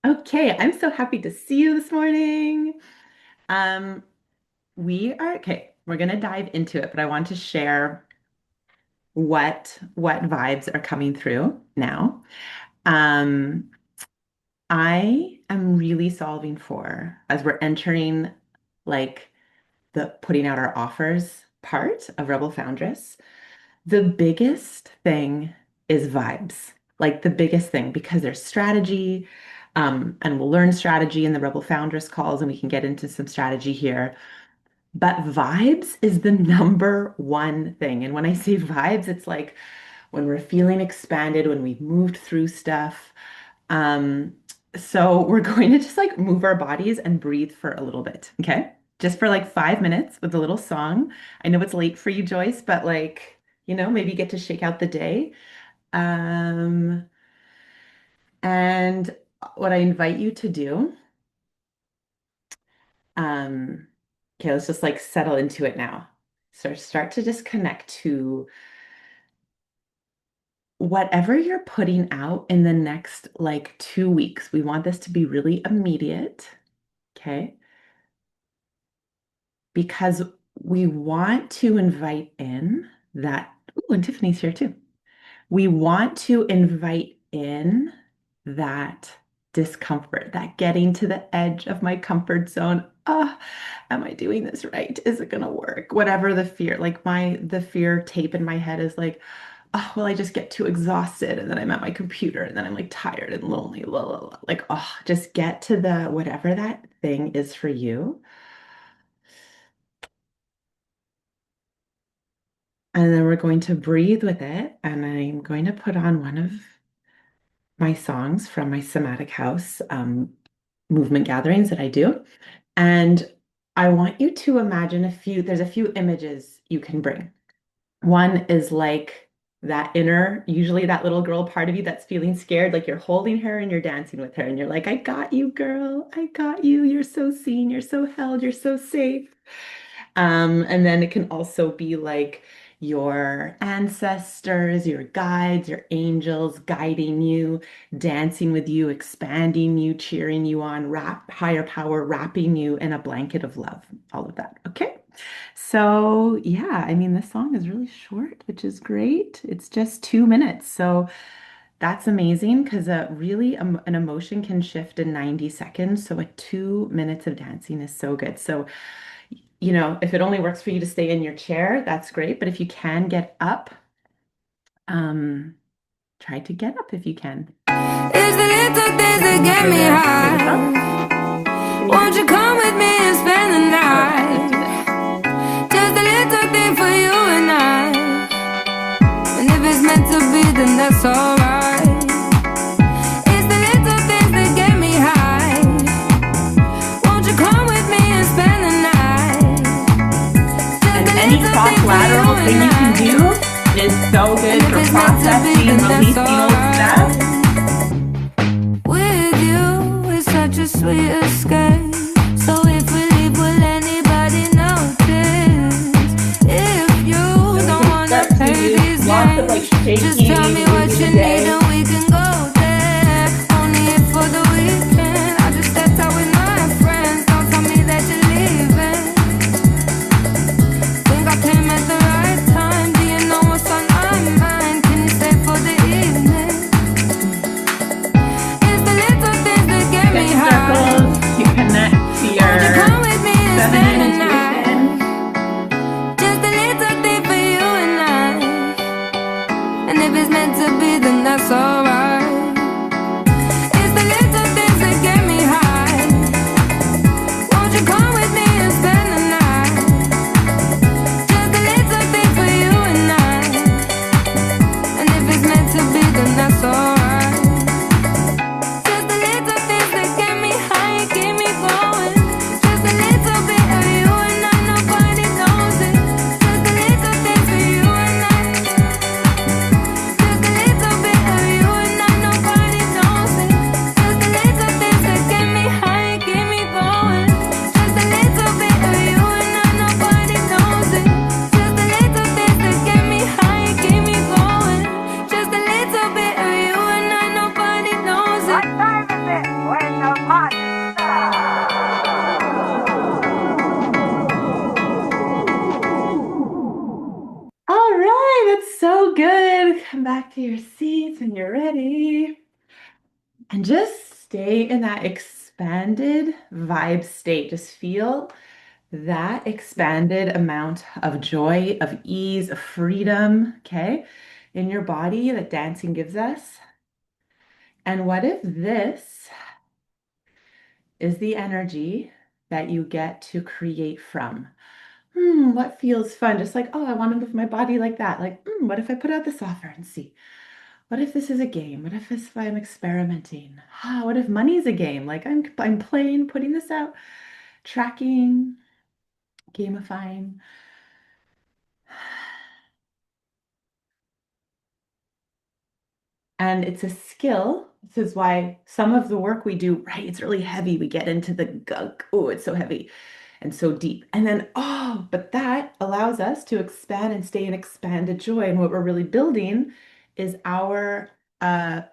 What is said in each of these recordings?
Okay, I'm so happy to see you this morning. Um, okay. We're gonna dive into it, but I want to share what vibes are coming through now. Um, I am really solving for as we're entering like the putting out our offers part of Rebel Foundress. The biggest thing is vibes, like the biggest thing, because there's strategy, and we'll learn strategy in the Rebel Foundress calls, and we can get into some strategy here. But vibes is the number one thing. And when I say vibes, it's like when we're feeling expanded, when we've moved through stuff. Um, so we're going to just like move our bodies and breathe for a little bit, okay? Just for like 5 minutes with a little song. I know it's late for you, Joyce, but like, maybe get to shake out the day. Um, and what I invite you to do, um, okay, let's just like settle into it now. So start to just connect to whatever you're putting out in the next like 2 weeks. We want this to be really immediate, okay? Because we want to invite in that, ooh, and Tiffany's here too. We want to invite in that discomfort, that getting to the edge of my comfort zone. Oh, am I doing this right? Is it gonna work? Whatever the fear, like the fear tape in my head is like, oh, well, I just get too exhausted and then I'm at my computer and then I'm like tired and lonely. Blah, blah, blah. Like, oh, just get to the whatever that thing is for you. And then we're going to breathe with it. And I'm going to put on one of my songs from my Somatic House movement gatherings that I do. And I want you to imagine there's a few images you can bring. One is like that inner, usually that little girl part of you that's feeling scared, like you're holding her and you're dancing with her, and you're like, I got you, girl. I got you. You're so seen. You're so held. You're so safe. And then it can also be like your ancestors, your guides, your angels guiding you, dancing with you, expanding you, cheering you on, higher power, wrapping you in a blanket of love, all of that. Okay. So, yeah, I mean, this song is really short, which is great. It's just 2 minutes. So, that's amazing because really an emotion can shift in 90 seconds. So, 2 minutes of dancing is so good. So, if it only works for you to stay in your chair, that's great. But if you can get up, um, try to get up if you can. It's the little things that get me high. Won't you come with me and spend the night? Just a little thing for you and I. And if it's meant to be, then that's alright. It's the little things that get me high. Won't you come with me and spend the night? And any cross-lateral thing you can do is so good for processing, releasing old stuff. With you, it's such a sweet escape. So if we leave, will anybody notice? If you don't wanna play these games, just tell me what you need and we can go there. Only if for the weekend, I just stepped out with my friends. Don't tell me that you're leaving. Think I came at the right time. Do you know what's on my mind? Can you stay for the evening? your seats when you're ready. And just stay in that expanded vibe state. Just feel that expanded amount of joy, of ease, of freedom, okay, in your body that dancing gives us. And what if this is the energy that you get to create from? What feels fun? Just like, oh, I want to move my body like that. Like, what if I put out this offer and see? What if this is a game? What if I'm experimenting? What if money's a game? Like I'm playing, putting this out, tracking, gamifying. And it's a skill. This is why some of the work we do, right, it's really heavy. We get into the gunk. Oh, it's so heavy and so deep. And then, oh, but that allows us to expand and stay in expanded joy. And what we're really building is our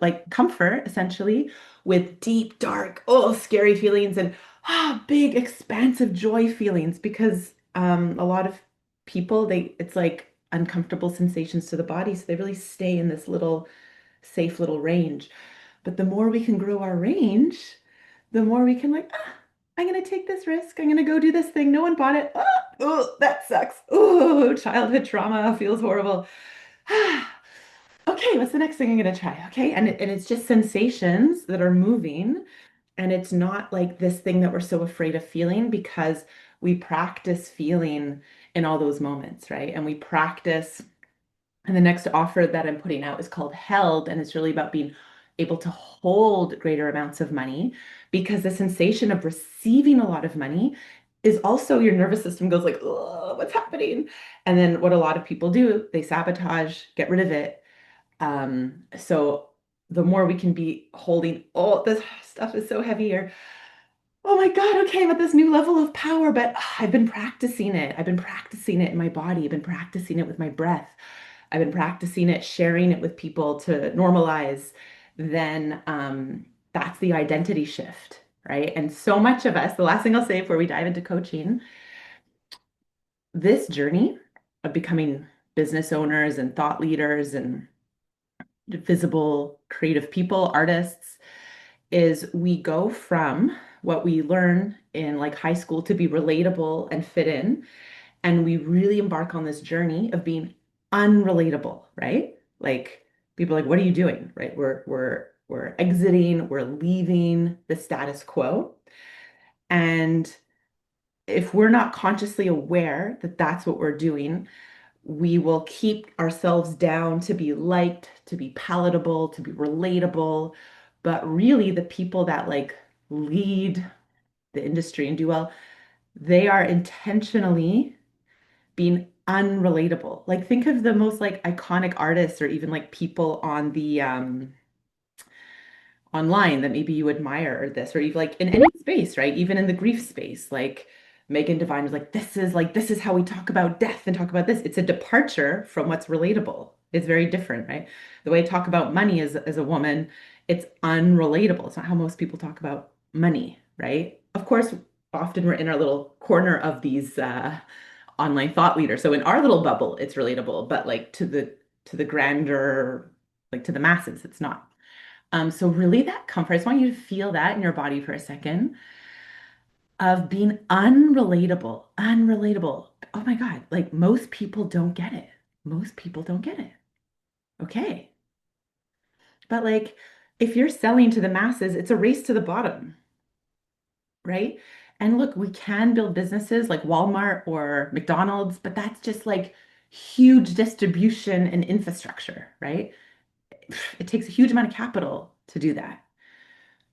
like comfort essentially with deep, dark, oh, scary feelings and big, expansive joy feelings because a lot of people it's like uncomfortable sensations to the body. So they really stay in this little safe little range. But the more we can grow our range, the more we can like, I'm gonna take this risk. I'm gonna go do this thing. No one bought it. Oh, that sucks. Oh, childhood trauma feels horrible. Okay, what's the next thing I'm gonna try? Okay, and it's just sensations that are moving, and it's not like this thing that we're so afraid of feeling because we practice feeling in all those moments, right? And we practice and the next offer that I'm putting out is called Held, and it's really about being able to hold greater amounts of money because the sensation of receiving a lot of money is also your nervous system goes like, oh, what's happening? And then what a lot of people do, they sabotage, get rid of it. So the more we can be holding, oh, this stuff is so heavy, or oh my God, okay, but this new level of power, but I've been practicing it. I've been practicing it in my body. I've been practicing it with my breath. I've been practicing it, sharing it with people to normalize. Then that's the identity shift, right? And so much of us, the last thing I'll say before we dive into coaching, this journey of becoming business owners and thought leaders and visible creative people, artists, is we go from what we learn in like high school to be relatable and fit in, and we really embark on this journey of being unrelatable, right? Like people are like, what are you doing? Right? We're exiting, we're leaving the status quo. And if we're not consciously aware that that's what we're doing, we will keep ourselves down to be liked, to be palatable, to be relatable. But really, the people that like lead the industry and do well, they are intentionally being unrelatable. Like think of the most like iconic artists or even like people on the online that maybe you admire or this or even like in any space, right? Even in the grief space, like Megan Devine was like this is how we talk about death and talk about this. It's a departure from what's relatable. It's very different, right? The way I talk about money as a woman, it's unrelatable. It's not how most people talk about money, right? Of course, often we're in our little corner of these online thought leaders. So in our little bubble, it's relatable, but like to the grander, like to the masses, it's not. So really that comfort, I just want you to feel that in your body for a second of being unrelatable, unrelatable. Oh my God, like most people don't get it. Most people don't get it. Okay. But like if you're selling to the masses, it's a race to the bottom, right? And look, we can build businesses like Walmart or McDonald's, but that's just like huge distribution and infrastructure, right? It takes a huge amount of capital to do that.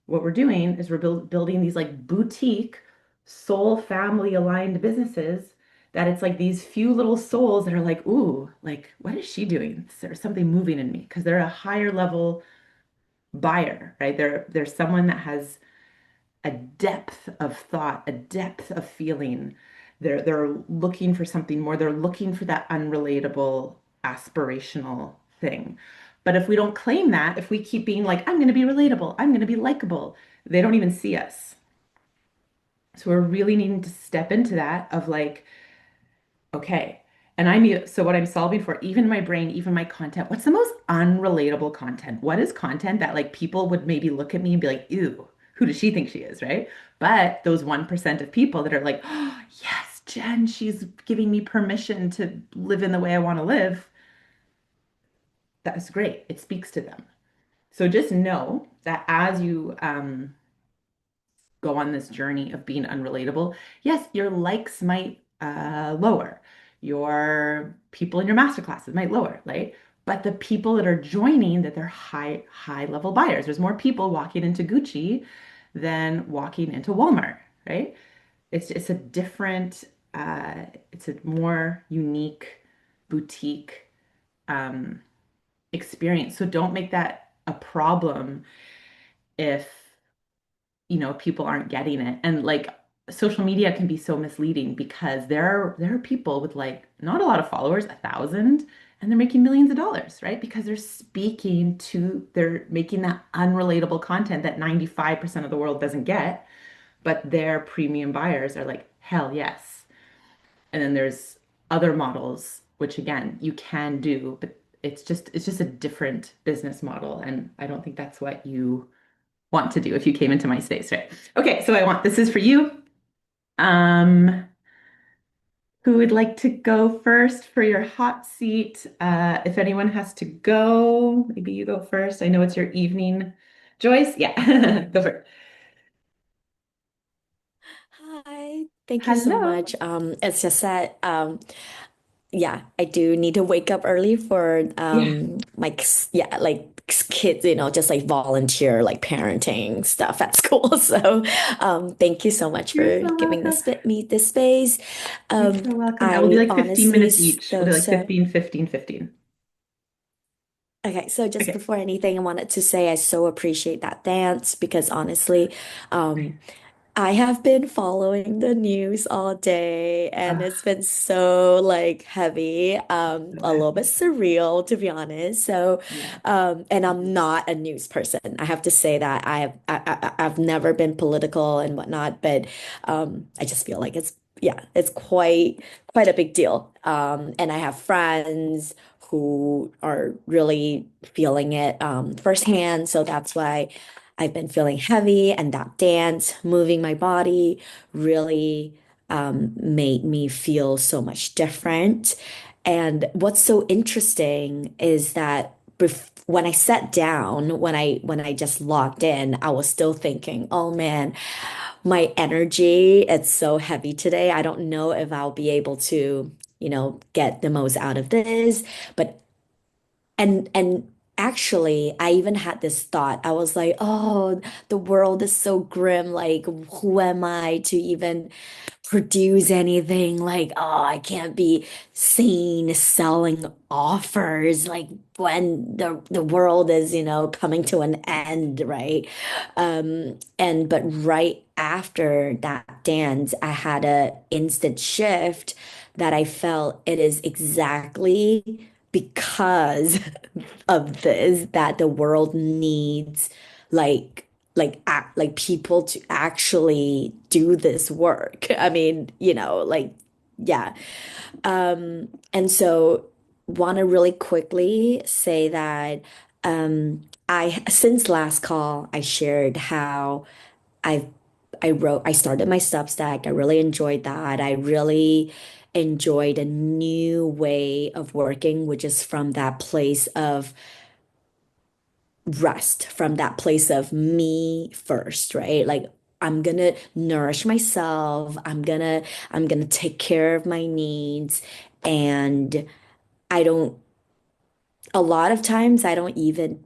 What we're doing is we're building these like boutique soul family aligned businesses that it's like these few little souls that are like, ooh, like what is she doing? There's something moving in me because they're a higher level buyer, right? There's someone that has a depth of thought, a depth of feeling. They're looking for something more. They're looking for that unrelatable, aspirational thing. But if we don't claim that, if we keep being like, I'm going to be relatable, I'm going to be likable, they don't even see us. So we're really needing to step into that of like, okay. And I need, so what I'm solving for, even my brain, even my content, what's the most unrelatable content? What is content that like people would maybe look at me and be like, ew, who does she think she is, right? But those 1% of people that are like, oh, yes, Jen, she's giving me permission to live in the way I want to live. That's great. It speaks to them. So just know that as you go on this journey of being unrelatable, yes, your likes might lower, your people in your master classes might lower, right? But the people that are joining, that they're high level buyers. There's more people walking into Gucci than walking into Walmart, right? It's a different, it's a more unique boutique um, experience. So don't make that a problem if people aren't getting it. And like social media can be so misleading because there are people with like not a lot of followers, 1,000, and they're making millions of dollars, right? Because they're making that unrelatable content that 95% of the world doesn't get, but their premium buyers are like, hell yes. And then there's other models, which again, you can do, but it's just a different business model. And I don't think that's what you want to do if you came into my space, right? Okay, so this is for you. Um, who would like to go first for your hot seat? If anyone has to go, maybe you go first. I know it's your evening. Joyce, yeah, go for it. Hi, thank you so Hello. much. As just said, yeah, I do need to wake up early for Yeah, yeah, like kids, just like volunteer like parenting stuff at school. So thank you so much you're for so giving welcome. me this space. You're Um, so welcome. I will do I like 15 honestly minutes each. We'll do so like so 15, 15, 15. Okay, so just Okay. before anything, I wanted to say I so appreciate that dance because honestly, I have been following the news all day and Oh, it's been so like heavy, so a little bit happy. surreal to be honest. So, Yeah. and I'm not a news person. I have to say that I've never been political and whatnot, but I just feel like it's quite a big deal. And I have friends who are really feeling it firsthand, so that's why. I've been feeling heavy, and that dance, moving my body, really made me feel so much different. And what's so interesting is that when I sat down, when I just logged in, I was still thinking, "Oh man, my energy, it's so heavy today. I don't know if I'll be able to, get the most out of this." But and actually, I even had this thought. I was like, "Oh, the world is so grim. Like, who am I to even produce anything? Like, oh, I can't be seen selling offers like when the world is, coming to an end, right?" And but right after that dance, I had a instant shift that I felt it is exactly because of this that the world needs like like people to actually do this work. I mean, like yeah. And so want to really quickly say that I since last call I shared how I I started my Substack. I really enjoyed that. I really enjoyed a new way of working, which is from that place of rest, from that place of me first, right? Like I'm gonna nourish myself. I'm gonna take care of my needs. And I don't a lot of times I don't even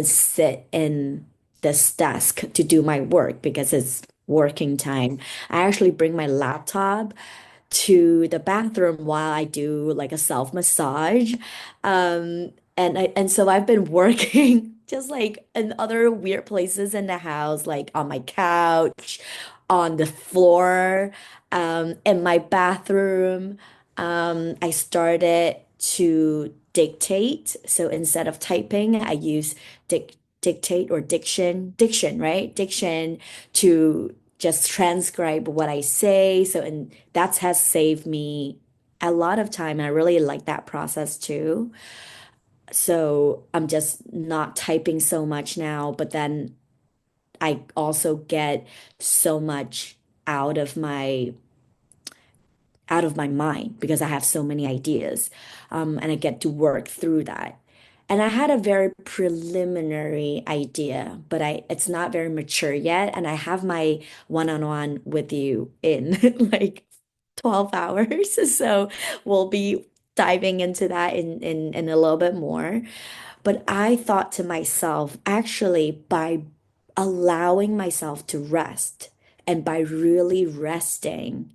sit in this desk to do my work because it's working time. I actually bring my laptop to the bathroom while I do like a self massage. And so I've been working just like in other weird places in the house, like on my couch, on the floor, in my bathroom. I started to dictate. So instead of typing, I use dictate or diction, right? Diction to just transcribe what I say. So, and that has saved me a lot of time. I really like that process too. So I'm just not typing so much now, but then I also get so much out of my out of my mind because I have so many ideas, and I get to work through that. And I had a very preliminary idea, but it's not very mature yet. And I have my one-on-one with you in like 12 hours. So we'll be diving into that in a little bit more. But I thought to myself, actually, by allowing myself to rest and by really resting,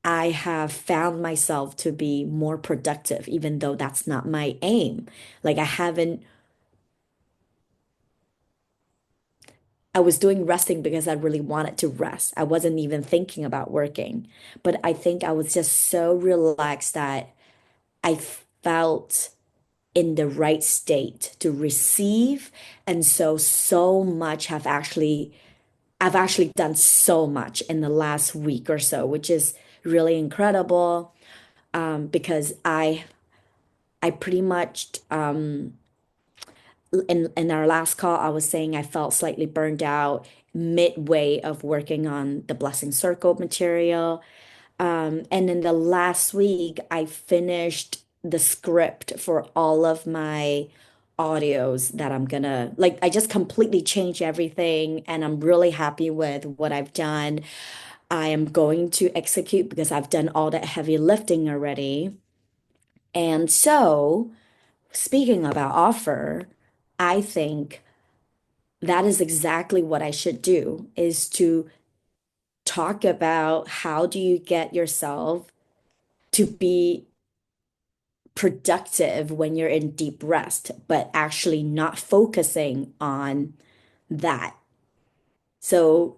I have found myself to be more productive, even though that's not my aim. Like I was doing resting because I really wanted to rest. I wasn't even thinking about working. But I think I was just so relaxed that I felt in the right state to receive. And so much I've actually done so much in the last week or so, which is really incredible. Because I pretty much in our last call, I was saying I felt slightly burned out midway of working on the Blessing Circle material. And in the last week, I finished the script for all of my audios that I'm gonna like. I just completely changed everything, and I'm really happy with what I've done. I am going to execute because I've done all that heavy lifting already. And so, speaking about offer, I think that is exactly what I should do is to talk about how do you get yourself to be productive when you're in deep rest, but actually not focusing on that. So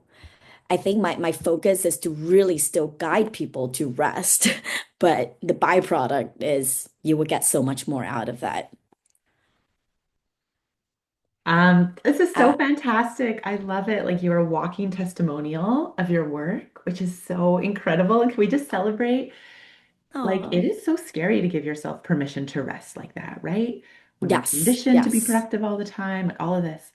I think my focus is to really still guide people to rest, but the byproduct is you will get so much more out of that. This is so Uh, fantastic. I love it. Like you're a walking testimonial of your work, which is so incredible. And can we just celebrate? Like it oh, is so scary to give yourself permission to rest like that, right? When we're yes, conditioned to be yes. productive all the time, like all of this.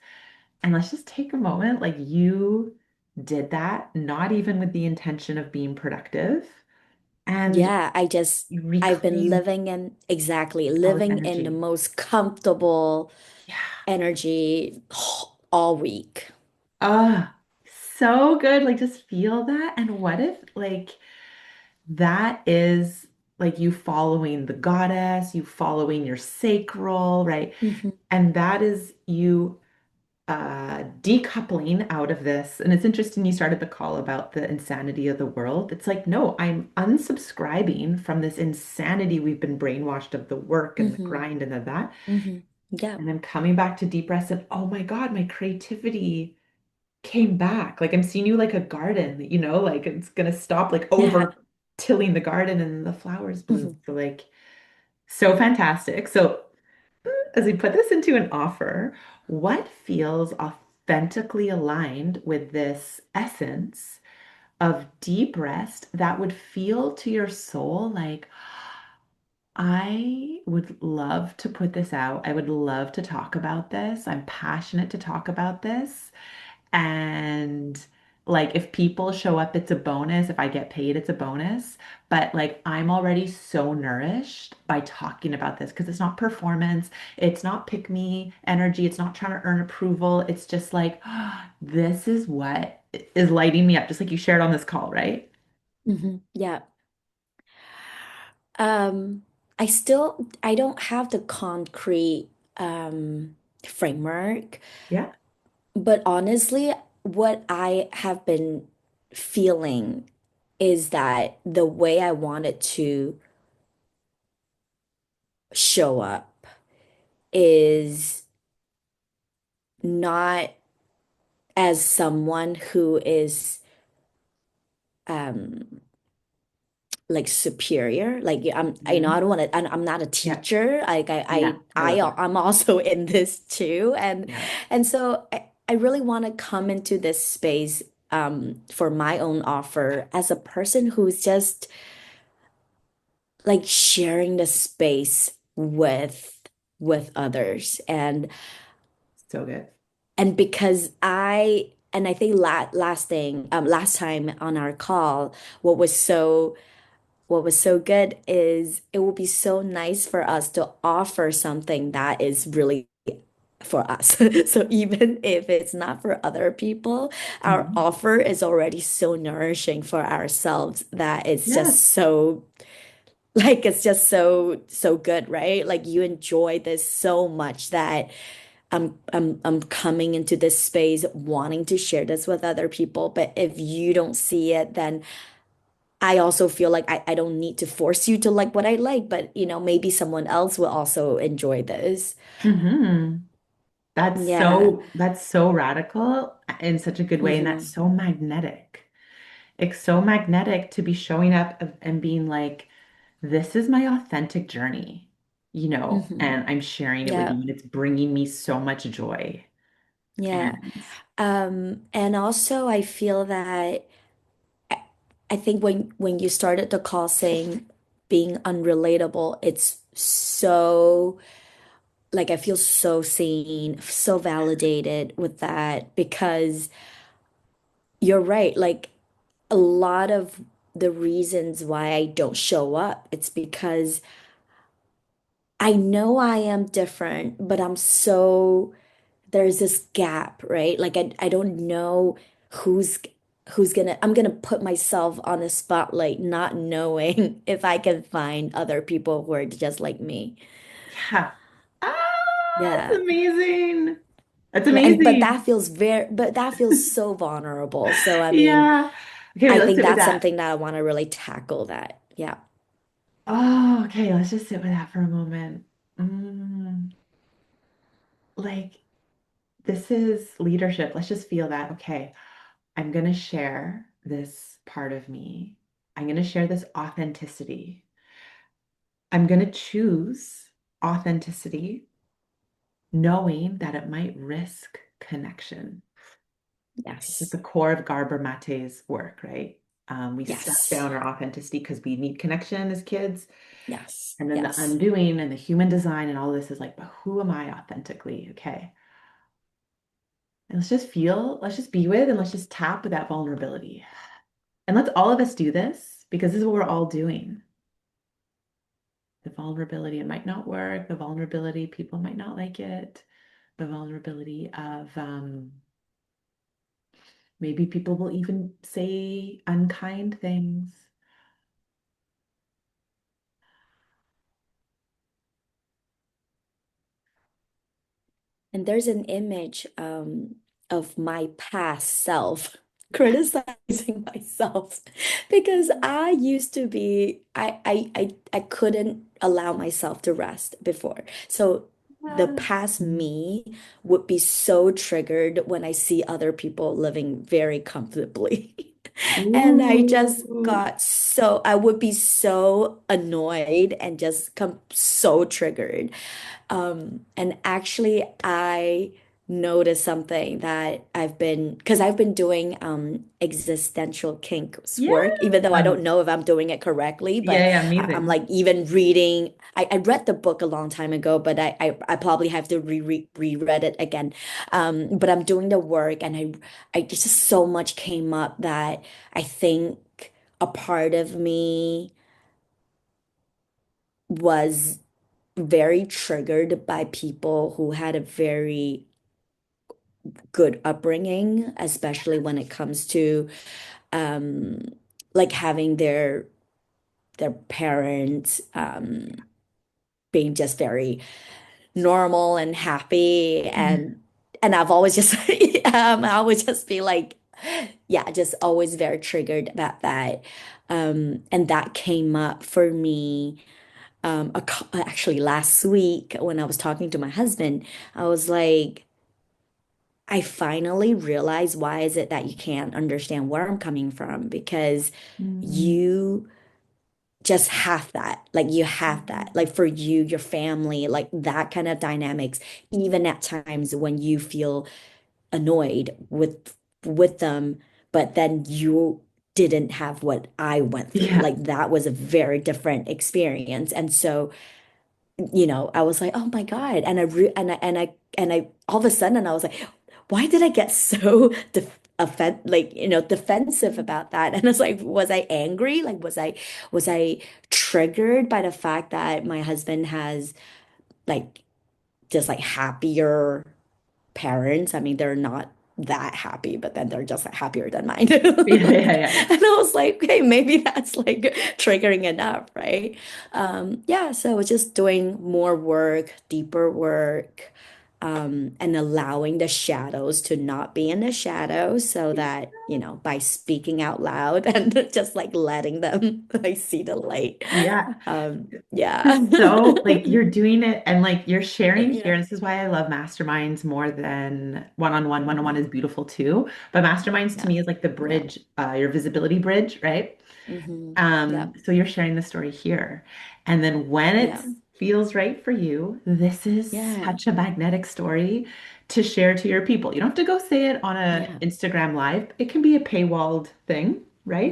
And let's just take a moment, like you did that, not even with the intention of being productive, and Yeah, you I've been reclaim living in, exactly, all this living in the energy. most comfortable Yeah. energy all week. Ah, so good. Like just feel that. And what if like that is like you following the goddess, you following your sacral, right? Mhm. And that is you decoupling out of this. And it's interesting you started the call about the insanity of the world. It's like, no, I'm unsubscribing from this insanity we've been brainwashed of the work and the Mhm. grind and the that. Mhm. Yeah. And I'm coming back to deep rest and oh my God, my creativity came back. Like I'm seeing you like a garden, like it's gonna stop like Yeah. over tilling the garden and the flowers bloom. Mhm. So like so fantastic. So as we put this into an offer, what feels authentically aligned with this essence of deep rest that would feel to your soul like, I would love to put this out. I would love to talk about this. I'm passionate to talk about this. And like if people show up, it's a bonus. If I get paid, it's a bonus. But like I'm already so nourished by talking about this because it's not performance, it's not pick me energy, it's not trying to earn approval. It's just like this is what is lighting me up, just like you shared on this call, right? Yeah. Um, I don't have the concrete framework, Yeah. but honestly, what I have been feeling is that the way I wanted to show up is not as someone who is um like superior. Like I Mhm. don't want to, I'm not a Yeah. teacher. Like Yeah. I love that. I'm also in this too. Yeah. And so I really want to come into this space for my own offer as a person who's just like sharing the space with others. So good. And because I think last thing, last time on our call, what was so what was so good is it will be so nice for us to offer something that is really for us. So even if it's not for other people, our Mhm. offer is already so nourishing for ourselves that it's Yes. just so like it's just so good, right? Like you enjoy this so much that I'm coming into this space wanting to share this with other people. But if you don't see it, then I also feel like I don't need to force you to like what I like, but maybe someone else will also enjoy this. Hmm. Yeah. That's so radical in such a good way, and that's Hmm. so magnetic. It's so magnetic to be showing up and being like, this is my authentic journey, Hmm. and I'm sharing it with Yeah. you, and it's bringing me so much joy. Yeah. And And also I feel that I I think when you started the call saying being unrelatable, it's so like I feel so seen, so validated with that because you're right. Like a lot of the reasons why I don't show up, it's because I know I am different, but there's this gap, right? Like I don't know who's I'm gonna put myself on the spotlight, not knowing if I can find other people who are just like me. yeah. That's Yeah. amazing. That's Yeah, and amazing. but that feels so vulnerable. So I mean, Yeah. Okay, wait, I let's think sit with that's that. something that I want to really tackle that. Yeah. Oh, okay, let's just sit with that for a moment. Mm, like, this is leadership. Let's just feel that. Okay, I'm going to share this part of me. I'm going to share this authenticity. I'm going to choose authenticity, knowing that it might risk connection. It's at Yes. the core of Gabor Mate's work, right? We step Yes. down our authenticity because we need connection as kids. Yes. And then the Yes. undoing and the human design and all this is like, but who am I authentically? Okay. And let's just be with and let's just tap with that vulnerability. And let's all of us do this because this is what we're all doing. The vulnerability, it might not work. The vulnerability, people might not like it. The vulnerability of maybe people will even say unkind things. And there's an image of my past self criticizing myself because I used to be I couldn't allow myself to rest before. So the Yes. past me would be so triggered when I see other people living very comfortably. And I just Ooh. I would be so annoyed and just come so triggered. And actually, I noticed something that because I've been doing existential kinks Yeah. work, even though I don't know if I'm doing it correctly, but Yeah, yeah, I'm amazing. like even reading. I read the book a long time ago, but I probably have to reread it again. But I'm doing the work, and I just so much came up that I think a part of me was very triggered by people who had a very good upbringing, especially when it comes to um, like having their parents being just very normal and happy and I've always just I would just be like yeah, just always very triggered about that. And that came up for me actually last week when I was talking to my husband. I was like, I finally realized why is it that you can't understand where I'm coming from because Mm. you just have that. Like you have that. Like for you, your family, like that kind of dynamics, even at times when you feel annoyed with them, but then you didn't have what I went through. Yeah. Like that was a very different experience. And so, I was like, oh my God. And I all of a sudden I was like, why did I get so defensive about that? And it's like, was I angry? Like, was I triggered by the fact that my husband has like just like happier parents? I mean, they're not that happy, but then they're just like happier than mine. Yeah, yeah, Like, yeah, yeah. and I was like, hey, maybe that's like triggering enough, right? Yeah, so it's just doing more work, deeper work, and allowing the shadows to not be in the shadows so that, by speaking out loud and just like letting them like see the light. Yeah. Yeah. Just so like you're doing it and like you're sharing here. Yeah. And this is why I love masterminds more than one-on-one. One-on-one is beautiful too. But masterminds to Yeah. me is like the Yeah. bridge, your visibility bridge, right? Yep. So you're sharing the story here. And then when it Yeah. feels right for you, this is Yeah. such a magnetic story to share to your people. You don't have to go say it on a Yeah. Instagram live. It can be a paywalled thing, right?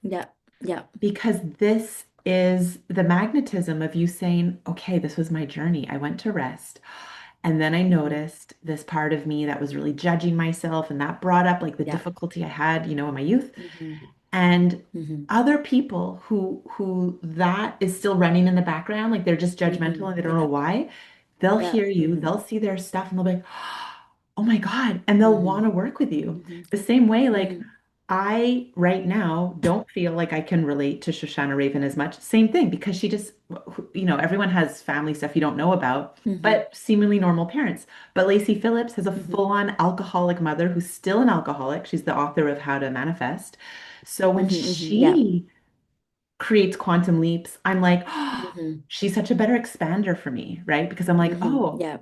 Yeah. Yeah. Because this is the magnetism of you saying, okay, this was my journey. I went to rest. And then I Mhm. noticed this part of me that was really judging myself, and that brought up like the Yeah. difficulty I had, in my youth. Mhm. And Mhm. other people who that is still running in the background, like they're just judgmental and they don't know Yeah. why, they'll Yeah. hear you, they'll see their stuff and they'll be like, oh my God, and they'll want Mhm. to work with you. Mhm. The same way, like Mhm. I right now don't feel like I can relate to Shoshana Raven as much. Same thing, because she just, everyone has family stuff you don't know about, Mhm. but seemingly normal parents. But Lacey Phillips has a Mhm. full-on alcoholic mother who's still an alcoholic. She's the author of How to Manifest. So when Mhm. Mhm. Yeah. she creates quantum leaps, I'm like, oh, Mhm. she's such a better expander for me, right? Because I'm like, Mhm. oh, Yeah.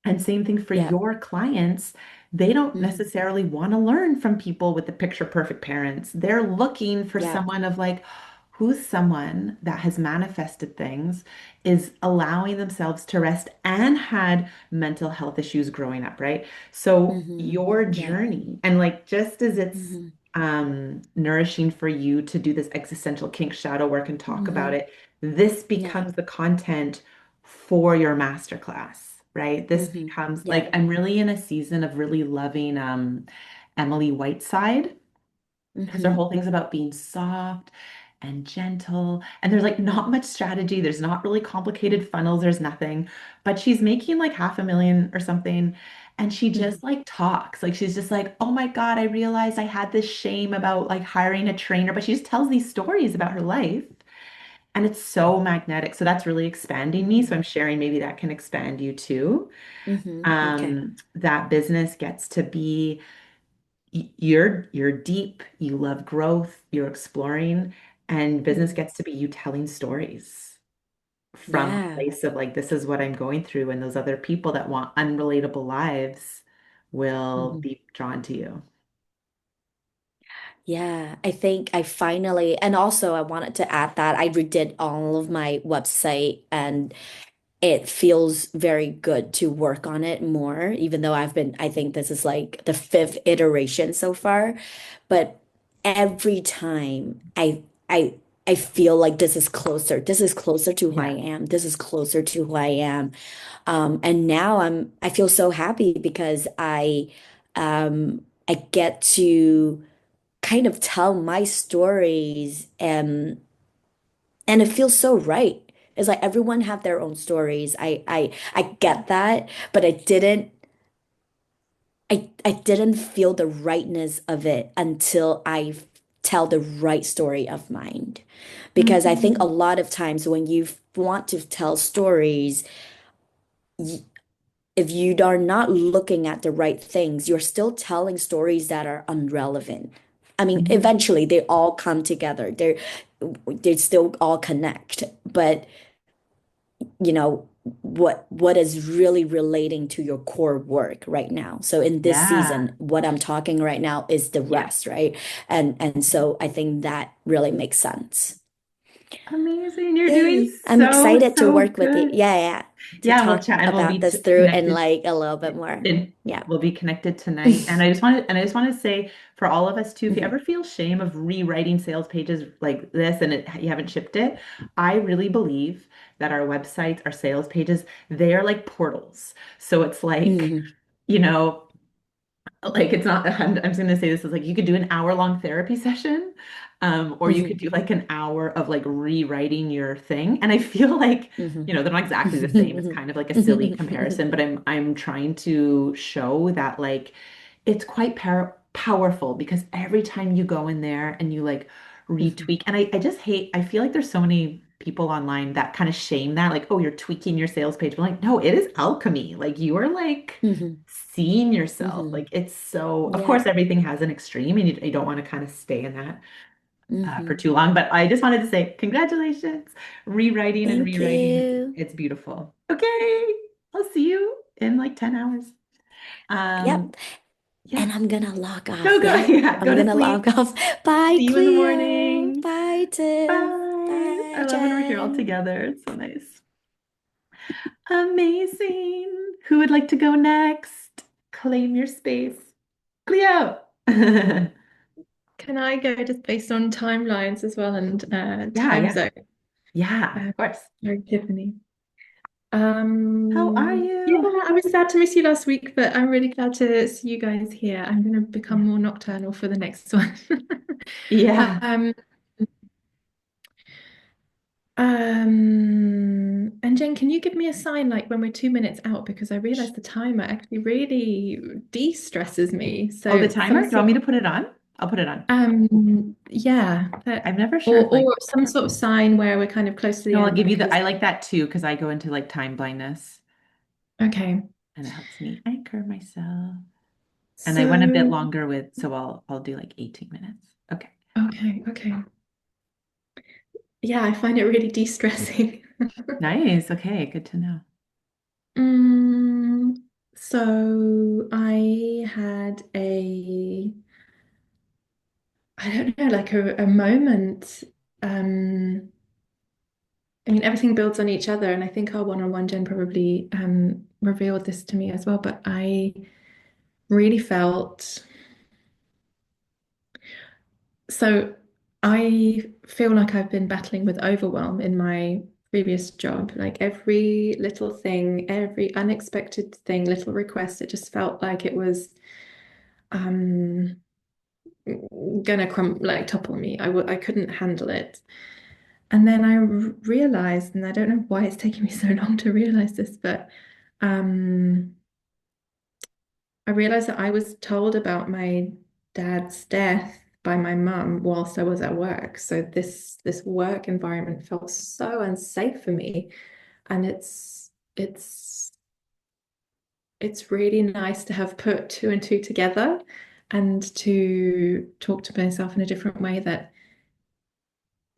and same thing for Yeah. your clients. They don't Mhm. necessarily want to learn from people with the picture perfect parents. They're looking for Yeah. someone of like, who's someone that has manifested things, is allowing themselves to rest and had mental health issues growing up, right? So Mhm. your Yeah. journey, and like just as it's Mhm. nourishing for you to do this existential kink shadow work and talk about Mhm. it, this Yeah. becomes the content for your masterclass, right? This Mhm. becomes like Yeah. I'm really in a season of really loving Emily Whiteside, because her Mhm. whole thing's about being soft and gentle. And there's like not much strategy. There's not really complicated funnels. There's nothing. But she's making like 500,000 or something. And she Mhm. just like talks. Like she's just like, oh my God, I realized I had this shame about like hiring a trainer. But she just tells these stories about her life. And it's so magnetic. So that's really expanding me. So Mhm. I'm sharing maybe that can expand you too. Okay. That business gets to be you're deep, you love growth, you're exploring, and business Mhm. gets to be you telling stories from a Yeah. place of like, this is what I'm going through, and those other people that want unrelatable lives will Mhm. be drawn to you. Yeah, I think I finally, and also I wanted to add that I redid all of my website and it feels very good to work on it more, even though I think this is like the fifth iteration so far. But every time I feel like this is closer to who I Yeah. am, this is closer to who I am. And now I feel so happy because I get to kind of tell my stories and it feels so right. It's like everyone have their own stories. I get that, but I didn't feel the rightness of it until I tell the right story of mine. Because I think a Mhm. lot of times when you want to tell stories, y- if you are not looking at the right things, you're still telling stories that are irrelevant. I mean, Mhm. eventually they all come together. They still all connect, but what is really relating to your core work right now. So in this Yeah. season, what I'm talking right now is the Yeah. rest, right? And so I think that really makes sense. Amazing. You're doing Yay. I'm so, excited to so work with you. good. Yeah, yeah, to Yeah, we'll talk chat and we'll about be this through and connected. like a little bit more. And Yeah. we'll be connected tonight. And I just want to say for all of us too, if you Mhm. ever feel shame of rewriting sales pages like this and you haven't shipped it, I really believe that our websites, our sales pages, they are like portals. So it's like, Mhm. you know, like it's not, I'm just going to say this is like you could do an hour-long therapy session, or you could Mhm. do like an hour of like rewriting your thing. And I feel like, Mhm. they're not exactly the same. It's kind of like a silly comparison, but I'm trying to show that like it's quite powerful because every time you go in there and you like Mhm. retweak, and I just hate, I feel like there's so many people online that kind of shame that, like, oh, you're tweaking your sales page. But like, no, it is alchemy. Like you are like Mhm. seeing yourself. Mhm. Like it's so, of course, Yeah. everything has an extreme and you don't want to kind of stay in that for Mhm. too long. But I just wanted to say congratulations, rewriting and Thank rewriting. you. It's beautiful. Okay, I'll see you in like 10 hours. Um, Yep. yeah, And I'm gonna log off. go, Yeah. yeah, go I'm to gonna log sleep. off. Bye, See you in the Cleo. morning. Bye, Tiff. Bye. I Bye, love when we're here all Jen. together. It's so nice. Amazing. Who would like to go next? Claim your space. Cleo. Can I go just based on timelines as well and Yeah, time yeah, zone? yeah, of course. Sorry, Tiffany. How are Yeah, you? I was sad to miss you last week, but I'm really glad to see you guys here. I'm going to become more nocturnal for the next one. Yeah. Um, and Jen, can you give me a sign like when we're 2 minutes out? Because I realize the timer actually really de-stresses me. Oh, the So timer? some Do you want sort me to put it on? I'll put it on. yeah, that I'm never sure if like, or some sort of sign where we're kind of close to the no, I'll end give you the, because I like that too because I go into like time blindness okay. and it helps me anchor myself. And I went a bit So longer with, so I'll do like 18 minutes. Okay. okay. Yeah, I find it really de-stressing. Nice. Okay, good to know. Mm, so I had I don't know, like a moment. Um, I mean, everything builds on each other, and I think our one-on-one Jen probably revealed this to me as well. But I really felt so. I feel like I've been battling with overwhelm in my previous job. Like every little thing, every unexpected thing, little request, it just felt like it was um gonna like topple me. I couldn't handle it. And then I realized, and I don't know why it's taking me so long to realize this, but um I realized that I was told about my dad's death by my mum whilst I was at work. So this work environment felt so unsafe for me. And it's really nice to have put two and two together and to talk to myself in a different way that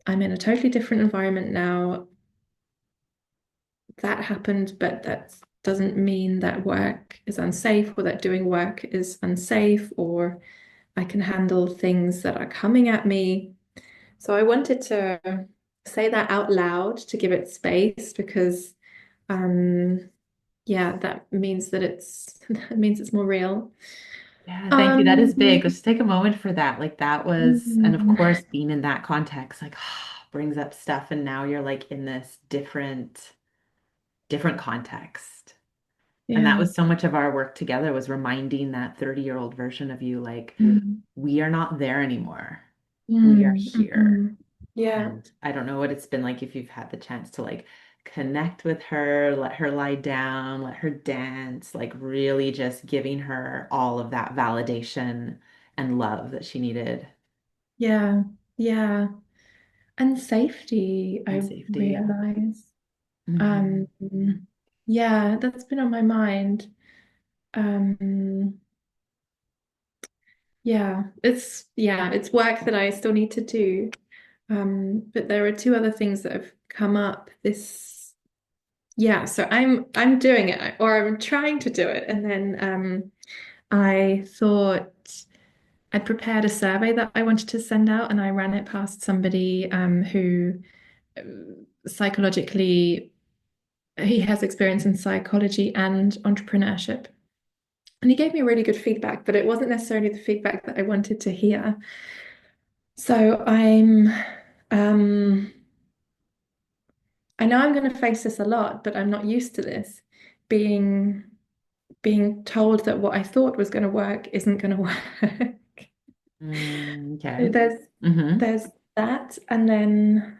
I'm in a totally different environment now. That happened, but that doesn't mean that work is unsafe or that doing work is unsafe or I can handle things that are coming at me. So I wanted to say that out loud to give it space because yeah, that means that that means it's more real. Yeah, thank you. That Um, is big. Let's take a moment for that. Like that was, and of mm, course, being in that context, like brings up stuff, and now you're like in this different context. And that yeah. was so much of our work together was reminding that 30-year-old version of you, like, Mm, we are not there anymore. We are here. mhm. Yeah. And I don't know what it's been like if you've had the chance to like connect with her, let her lie down, let her dance, like really just giving her all of that validation and love that she needed Yeah. Yeah. And safety, and I safety. Yeah. realize. Mhm. Um, yeah, that's been on my mind. Um, it's work that I still need to do. But there are two other things that have come up this yeah, so I'm doing it or I'm trying to do it. And then I thought I'd prepared a survey that I wanted to send out and I ran it past somebody who psychologically, he has experience in psychology and entrepreneurship. And he gave me really good feedback, but it wasn't necessarily the feedback that I wanted to hear. So um, I know I'm going to face this a lot, but I'm not used to this, being being told that what I thought was going to work isn't going to work. So Okay. there's Hmm. there's that, and then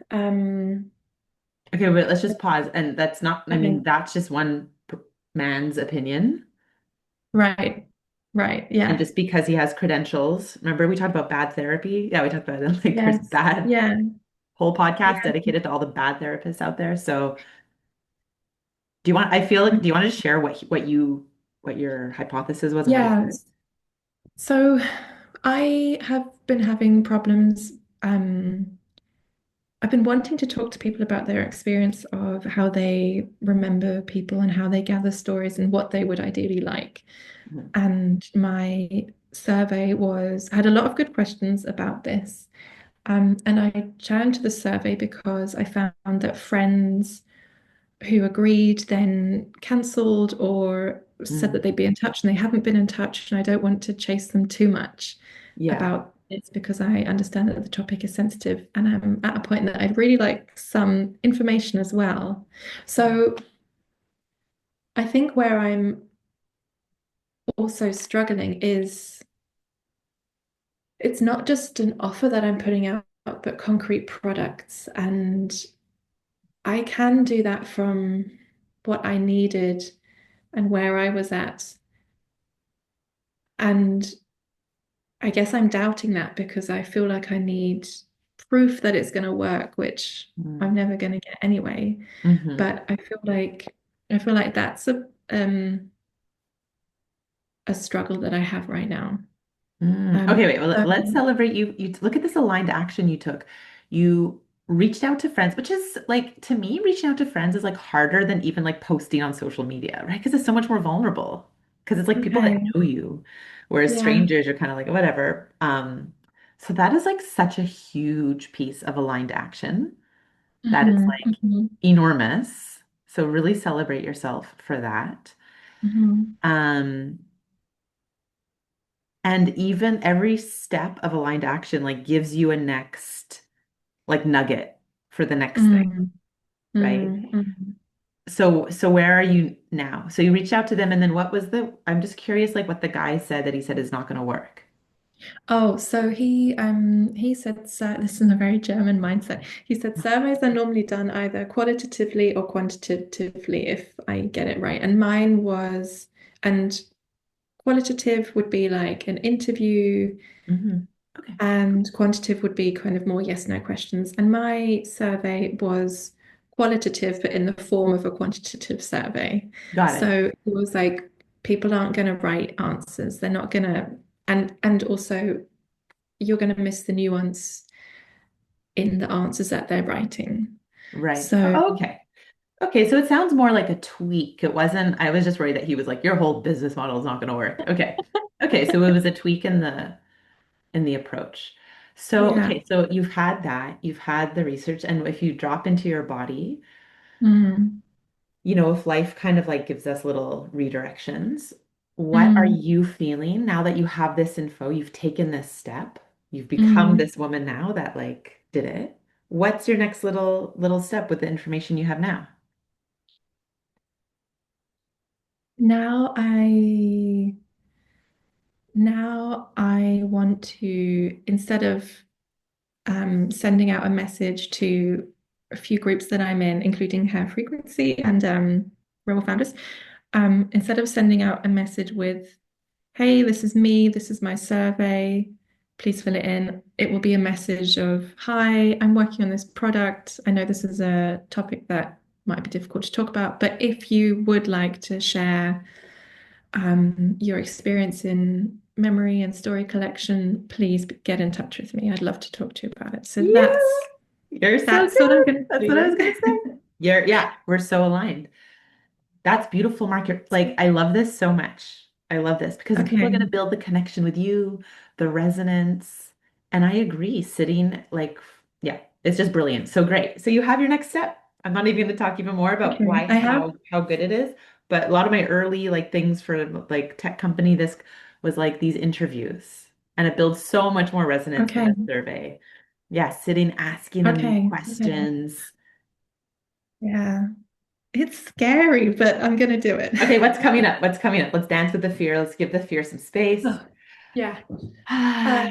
Okay, wait, let's just pause. And that's not, I mean, okay, that's just one man's opinion. right, right, And yeah, just because he has credentials, remember we talked about bad therapy? Yeah, we talked about it. Like there's yes, bad yeah, whole podcast yeah, dedicated to all the bad therapists out there. So do you want, I feel like, do you want to share what your hypothesis was and what he yeah. said? So I have been having problems. Um, I've been wanting to talk to people about their experience of how they remember people and how they gather stories and what they would ideally like. Mhm. And my survey had a lot of good questions about this. And I challenged the survey because I found that friends who agreed then cancelled or said that Mm. they'd be in touch and they haven't been in touch. And I don't want to chase them too much Yeah. about it because I understand that the topic is sensitive and I'm at a point that I'd really like some information as well. So I think where I'm also struggling is it's not just an offer that I'm putting out, but concrete products. And I can do that from what I needed and where I was at. And I guess I'm doubting that because I feel like I need proof that it's going to work, which Mm. I'm never going to get anyway. Hmm. But I feel like that's a struggle that I have right now. Mm. Um, Okay, wait. Well, so let's celebrate you. You look at this aligned action you took. You reached out to friends, which is like to me, reaching out to friends is like harder than even like posting on social media, right? Because it's so much more vulnerable. Because it's like people that okay, know you, whereas yeah. strangers are kind of like whatever. So that is like such a huge piece of aligned action. That is Hmm. like Hmm. enormous. So really celebrate yourself for that. Hmm. Um, And even every step of aligned action like gives you a next like nugget for the next thing, Mm, right? mm, mm. So where are you now? So you reached out to them and then what was I'm just curious like what the guy said that he said is not going to work. Oh, so he said this is a very German mindset. He said surveys are normally done either qualitatively or quantitatively, if I get it right. And mine was, and qualitative would be like an interview, Hmm. Okay. and quantitative would be kind of more yes, no questions. And my survey was qualitative, but in the form of a quantitative survey. Got it. So it was like people aren't going to write answers. They're not going to, and also you're going to miss the nuance in the answers that they're writing. Right. So Oh, okay. Okay, so it sounds more like a tweak. It wasn't, I was just worried that he was like, your whole business model is not going to work. Okay. Okay, so it was a tweak in the approach. So, yeah. okay, so you've had that, you've had the research, and if you drop into your body, Mm, if life kind of like gives us little redirections, what are mm, you feeling now that you have this info? You've taken this step, you've become mm. this woman now that like did it. What's your next little step with the information you have now? Now I now I want to, instead of sending out a message to a few groups that I'm in, including Hair Frequency and Rebel Founders, instead of sending out a message with, hey, this is me, this is my survey, please fill it in, it will be a message of, hi, I'm working on this product. I know this is a topic that might be difficult to talk about, but if you would like to share your experience in memory and story collection, please get in touch with me. I'd love to talk to you about it. So Yeah, that's you're so that's what I'm good. going That's to what I was gonna say. do. Yeah, we're so aligned. That's beautiful, Mark. Like, I love this so much. I love this because the people are going Okay. to build the connection with you, the resonance. And I agree, sitting like, yeah. It's just brilliant. So great. So you have your next step. I'm not even going to talk even more about Okay. why I have. how good it is, but a lot of my early like things for like tech company, this was like these interviews, and it builds so much more resonance than Okay. a survey. Yeah, sitting, asking them these Okay. Okay. questions. Yeah. It's scary, but I'm gonna do it. Okay, what's coming up? What's coming up? Let's dance with the fear. Let's give the fear some space. Oh, yeah. Uh,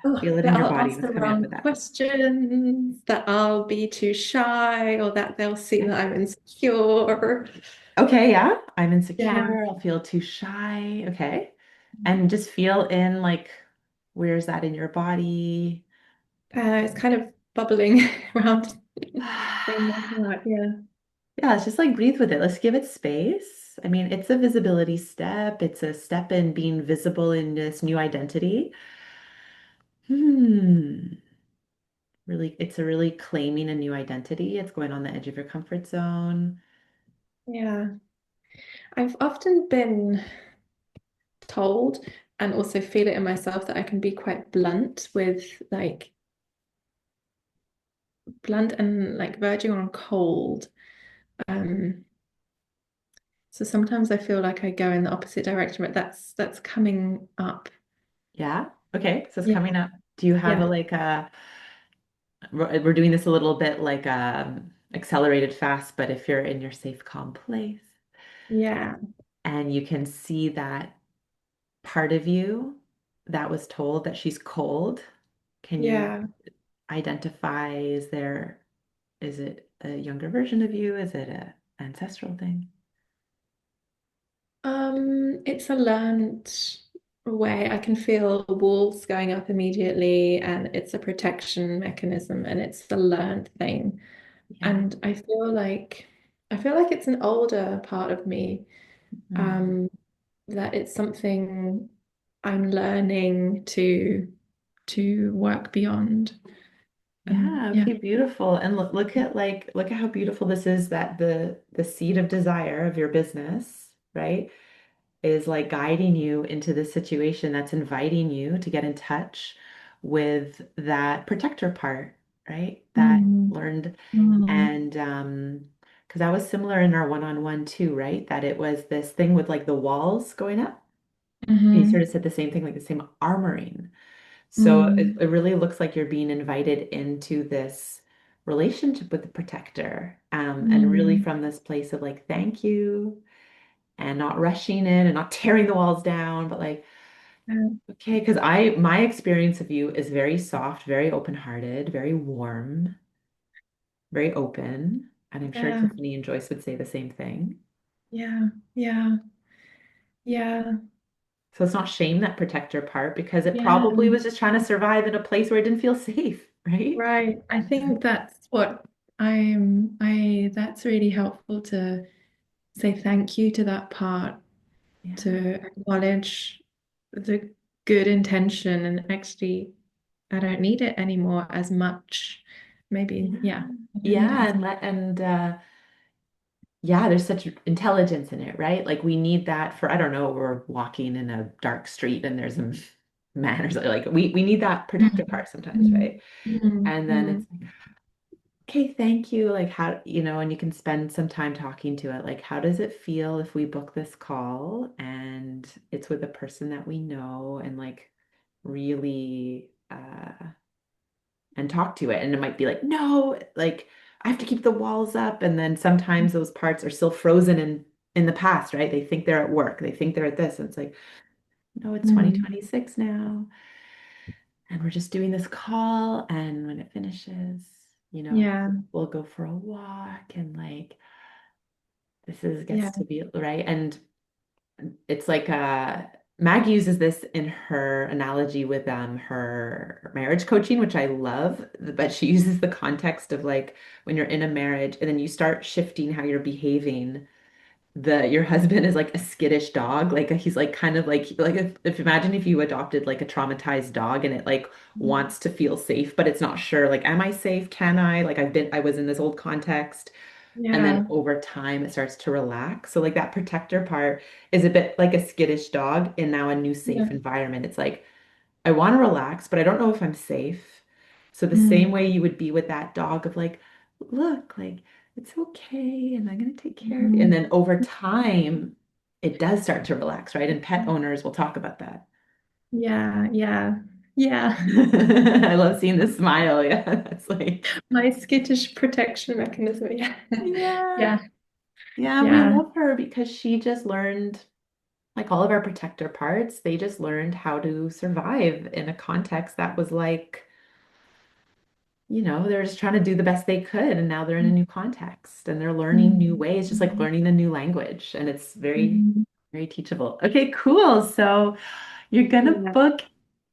oh, Feel it in that your I'll body. ask What's the coming up with wrong that? questions, that I'll be too shy, or that they'll see that I'm insecure. Okay, yeah. I'm Yeah. insecure. I'll feel too shy. Okay. And just feel in like, where's that in your body? It's kind of bubbling around in my heart. Yeah. Yeah, it's just like breathe with it. Let's give it space. I mean, it's a visibility step. It's a step in being visible in this new identity. Hmm. Really, it's a really claiming a new identity. It's going on the edge of your comfort zone. Yeah. I've often been told and also feel it in myself that I can be quite blunt and like verging on cold. Um, so sometimes I feel like I go in the opposite direction, but that's coming up. Yeah. Okay. So it's Yeah, coming up. Do you have a yeah, like we're doing this a little bit like accelerated fast, but if you're in your safe, calm place yeah, and you can see that part of you that was told that she's cold, can you yeah. identify, is it a younger version of you? Is it a ancestral thing? It's a learned way. I can feel the walls going up immediately, and it's a protection mechanism, and it's a learned thing. Yeah. And I feel like it's an older part of me, Mm. um, that it's something I'm learning to work beyond. And Yeah, yeah. okay, beautiful. And look at how beautiful this is that the seed of desire of your business, right, is like guiding you into this situation that's inviting you to get in touch with that protector part, right? That Mm, learned mm, and because that was similar in our one-on-one too, right? That it was this thing with like the walls going up. You sort hmm of said the same thing, like the same armoring. So mm, it really looks like you're being invited into this relationship with the protector, and really mm. from this place of like, thank you, and not rushing in and not tearing the walls down, but like, Yeah, okay, because my experience of you is very soft, very open-hearted, very warm, very open, and I'm sure yeah, Tiffany and Joyce would say the same thing. yeah, yeah, yeah, So it's not shame that protector part because it yeah. probably was just trying to survive in a place where it didn't feel safe, right? Right. I think that's what that's really helpful to say thank you to that part, Yeah. to acknowledge the good intention and actually I don't need it anymore as much. Maybe, Yeah. yeah, I don't need it Yeah, as and yeah, there's such intelligence in it, right? Like we need that for, I don't know, we're walking in a dark street and there's a man or something like we need that protective Mm, part sometimes, mm, right? mm, And then mm. it's like, okay, thank you. Like how, and you can spend some time talking to it. Like, how does it feel if we book this call and it's with a person that we know and like really and talk to it. And it might be like, no, like I have to keep the walls up. And then sometimes those parts are still frozen in the past, right? They think they're at work, they think they're at this. And it's like, no, it's Mm. 2026 now. And we're just doing this call. And when it finishes, Yeah, we'll go for a walk and like this is yeah, gets to be right. And it's like Mag uses this in her analogy with her marriage coaching, which I love, but she uses the context of like when you're in a marriage and then you start shifting how you're behaving. Your husband is like a skittish dog, like he's like kind of like if imagine if you adopted like a traumatized dog and it like wants to feel safe, but it's not sure, like, am I safe? Can I? Like I was in this old context. And then yeah, over time, it starts to relax. So, like that protector part is a bit like a skittish dog in now a new yeah, safe environment. It's like, I want to relax, but I don't know if I'm safe. So the same Mm. way you would be with that dog of like, look, like it's okay, and I'm gonna take care of you. And Mm. then over time, it does start to relax, right? And pet owners will talk about that. Yeah, yeah, yeah. I love seeing the smile. Yeah, that's like, My skittish protection mechanism. Yeah. yeah. Yeah, Yeah, we yeah. love her because she just learned, like all of our protector parts, they just learned how to survive in a context that was like, they're just trying to do the best they could. And now they're in a new context and they're learning new Mm. ways, just like Mm. learning a new language. And it's very, Mm. very teachable. Okay, cool. So you're gonna Yeah, book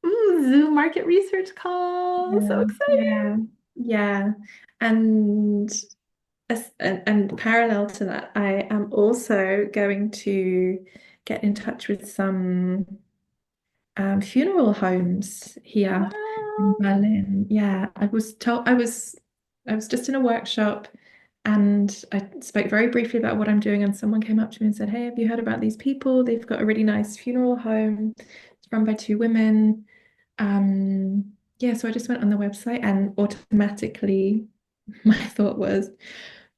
Zoom market research call. So yeah, exciting. yeah, yeah. And and parallel to that, I am also going to get in touch with some funeral homes here in Wow. Berlin. Yeah, I was just in a workshop and I spoke very briefly about what I'm doing, and someone came up to me and said, "Hey, have you heard about these people? They've got a really nice funeral home. It's run by two women." Yeah, so I just went on the website and automatically my thought was,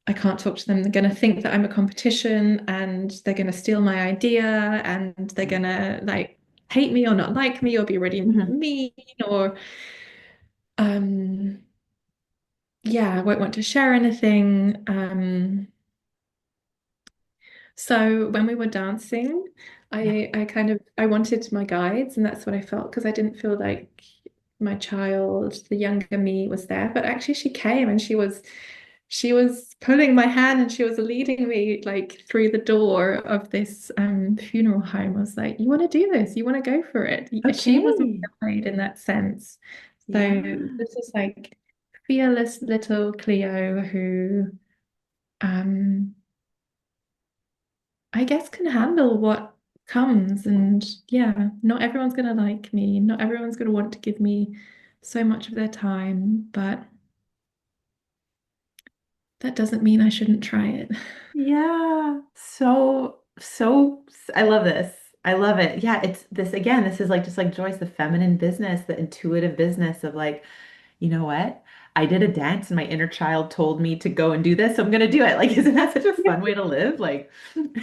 I can't talk to them. They're going to think that I'm a competition and they're going to steal my idea and they're going to like hate me or not like me or be really Mhm. mean or um yeah, I won't want to share anything. So when we were dancing, Yeah. I wanted my guides, and that's what I felt because I didn't feel like my child, the younger me, was there. But actually she came and she was pulling my hand and she was leading me like through the door of this funeral home. I was like, you want to do this, you want to go for it. She was my Okay. guide in that sense. So Yeah. this is like fearless little Cleo who um I guess can handle what comes. And yeah, not everyone's going to like me. Not everyone's going to want to give me so much of their time, but that doesn't mean I shouldn't try it. Yeah. So, I love this. I love it. Yeah, it's this again, this is like just like Joyce, the feminine business, the intuitive business of like, you know what? I did a dance and my inner child told me to go and do this, so I'm gonna do it. Like, isn't that such a Yeah. fun way to live? Like,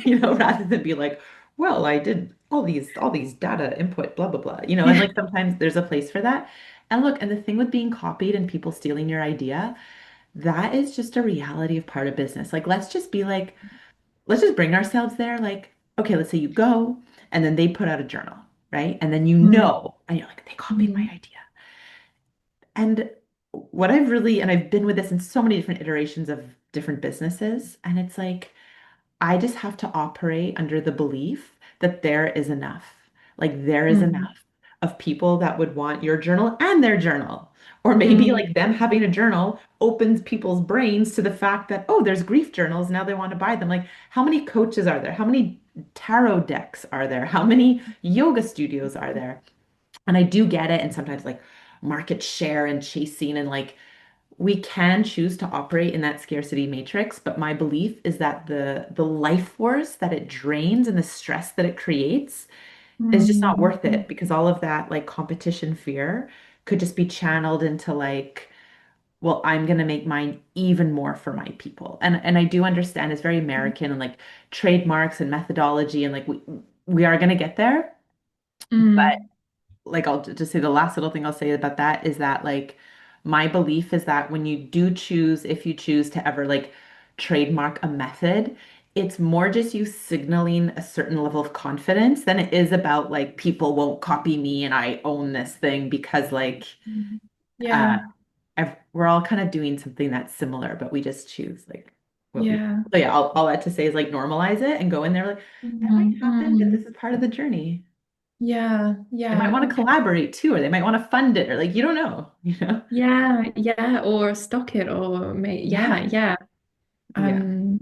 rather than be like, well, I did all these data input, blah, blah, blah, and Yeah. like sometimes there's a place for that. And look, and the thing with being copied and people stealing your idea, that is just a reality of part of business. Like, let's just bring ourselves there. Like, okay, let's say you go and then they put out a journal, right? And then Mm, and you're like, they copied my mm, idea. And and I've been with this in so many different iterations of different businesses, and it's like, I just have to operate under the belief that there is enough. Like there is mm, enough of people that would want your journal and their journal. Or maybe mm, like them having a journal opens people's brains to the fact that, oh, there's grief journals. Now they want to buy them. Like, how many coaches are there? How many tarot decks are there? How many yoga studios are there? And I do get it. And sometimes like market share and chasing and like we can choose to operate in that scarcity matrix, but my belief is that the life force that it drains and the stress that it creates is just not mm, worth mm, it because all of that like competition fear could just be channeled into like, well, I'm gonna make mine even more for my people. And I do understand it's very American and like trademarks and methodology and like we are gonna get there. But mm, like I'll just say the last little thing I'll say about that is that like my belief is that when you do choose, if you choose to ever like trademark a method, it's more just you signaling a certain level of confidence than it is about like people won't copy me and I own this thing because like mm. uh Yeah, we're all kind of doing something that's similar, but we just choose like what we. yeah. So yeah, all that to say is like normalize it and go in there like that might Mm, happen, but mm. this is part of the journey. Yeah, They might yeah. want to collaborate too, or they might want to fund it, or like you don't know. Yeah, yeah, or stock it or yeah, Yeah, yeah. yeah. Um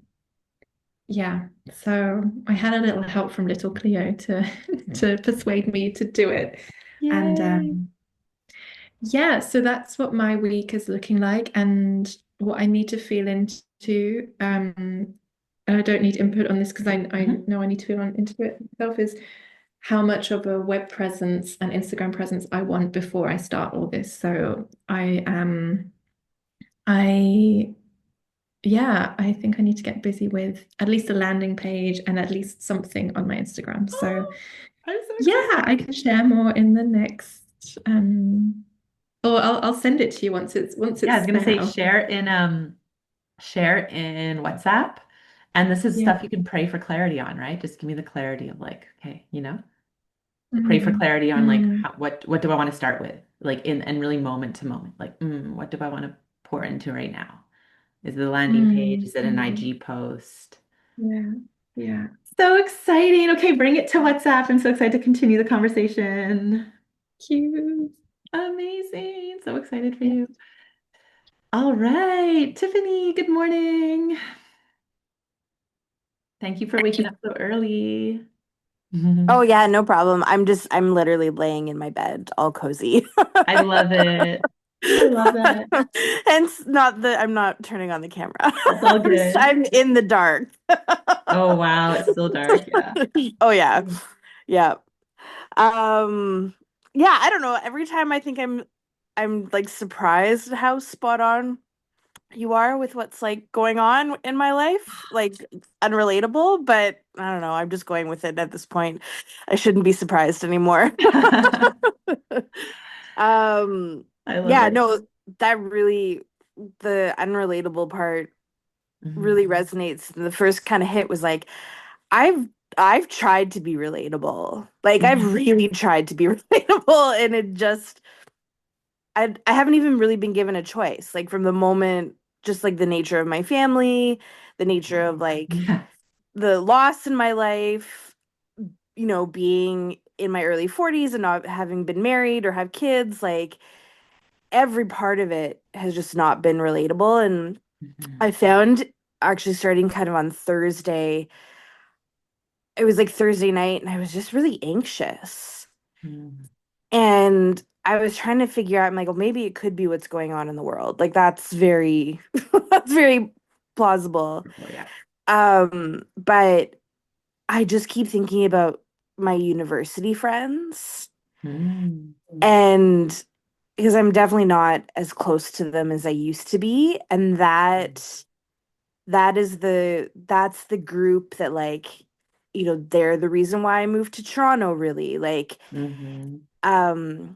Yeah, so I had a little help from little Cleo to to persuade me to do it. And Yay. yeah, so that's what my week is looking like and what I need to feel into. And I don't need input on this because I Mhm. know I need to feel into it myself is how much of a web presence and Instagram presence I want before I start all this. So I yeah, I think I need to get busy with at least a landing page and at least something on my Instagram. So I'm so yeah, I can share more in the next or I'll send it to you once Yeah, I was it's gonna say there. share in WhatsApp. And this is Yeah. stuff you can pray for clarity on, right? Just give me the clarity of like, okay, pray for Mm, clarity on like mm, what do I want to start with? Like in and really moment to moment. Like, what do I want to pour into right now? Is it a landing page? Is it an mm. IG post? Yeah. Yeah. So exciting. Okay, bring it to WhatsApp. I'm so excited to continue the conversation. Cute. Amazing. So excited for you. All right, Tiffany, good morning. Thank you for waking up so early. Oh yeah, no problem. I'm literally laying in my bed, all cozy. I love it. I love it. Hence, I'm not turning on the camera. That's all good. I'm in the dark. Oh, wow, it's still dark. Yeah. Oh yeah. Yeah. Um, yeah, I don't know. Every time I think I'm like surprised how spot on you are with what's like going on in my life, like unrelatable, but I don't know, I'm just going with it at this point. I shouldn't be surprised anymore. Um, I love yeah, it. no, that really, the unrelatable part Mhm. really resonates. The first kind of hit was like, I've I've tried to be relatable. Like I've Mhm. really tried to be relatable, and it just I haven't even really been given a choice. Like from the moment, just like the nature of my family, the nature of like Yeah. the loss in my life, being in my early 40s and not having been married or have kids, like every part of it has just not been relatable. And Mhm. I found actually starting kind of on Thursday, it was like Thursday night, and I was just really anxious. Mhm. And I was trying to figure out, I'm like, well, maybe it could be what's going on in the world. Like that's very, that's very plausible. Oh, yeah. But I just keep thinking about my university friends, Mhm. and because I'm definitely not as close to them as I used to be, and that's the group that like, they're the reason why I moved to Toronto, really. Like, Mhm. um,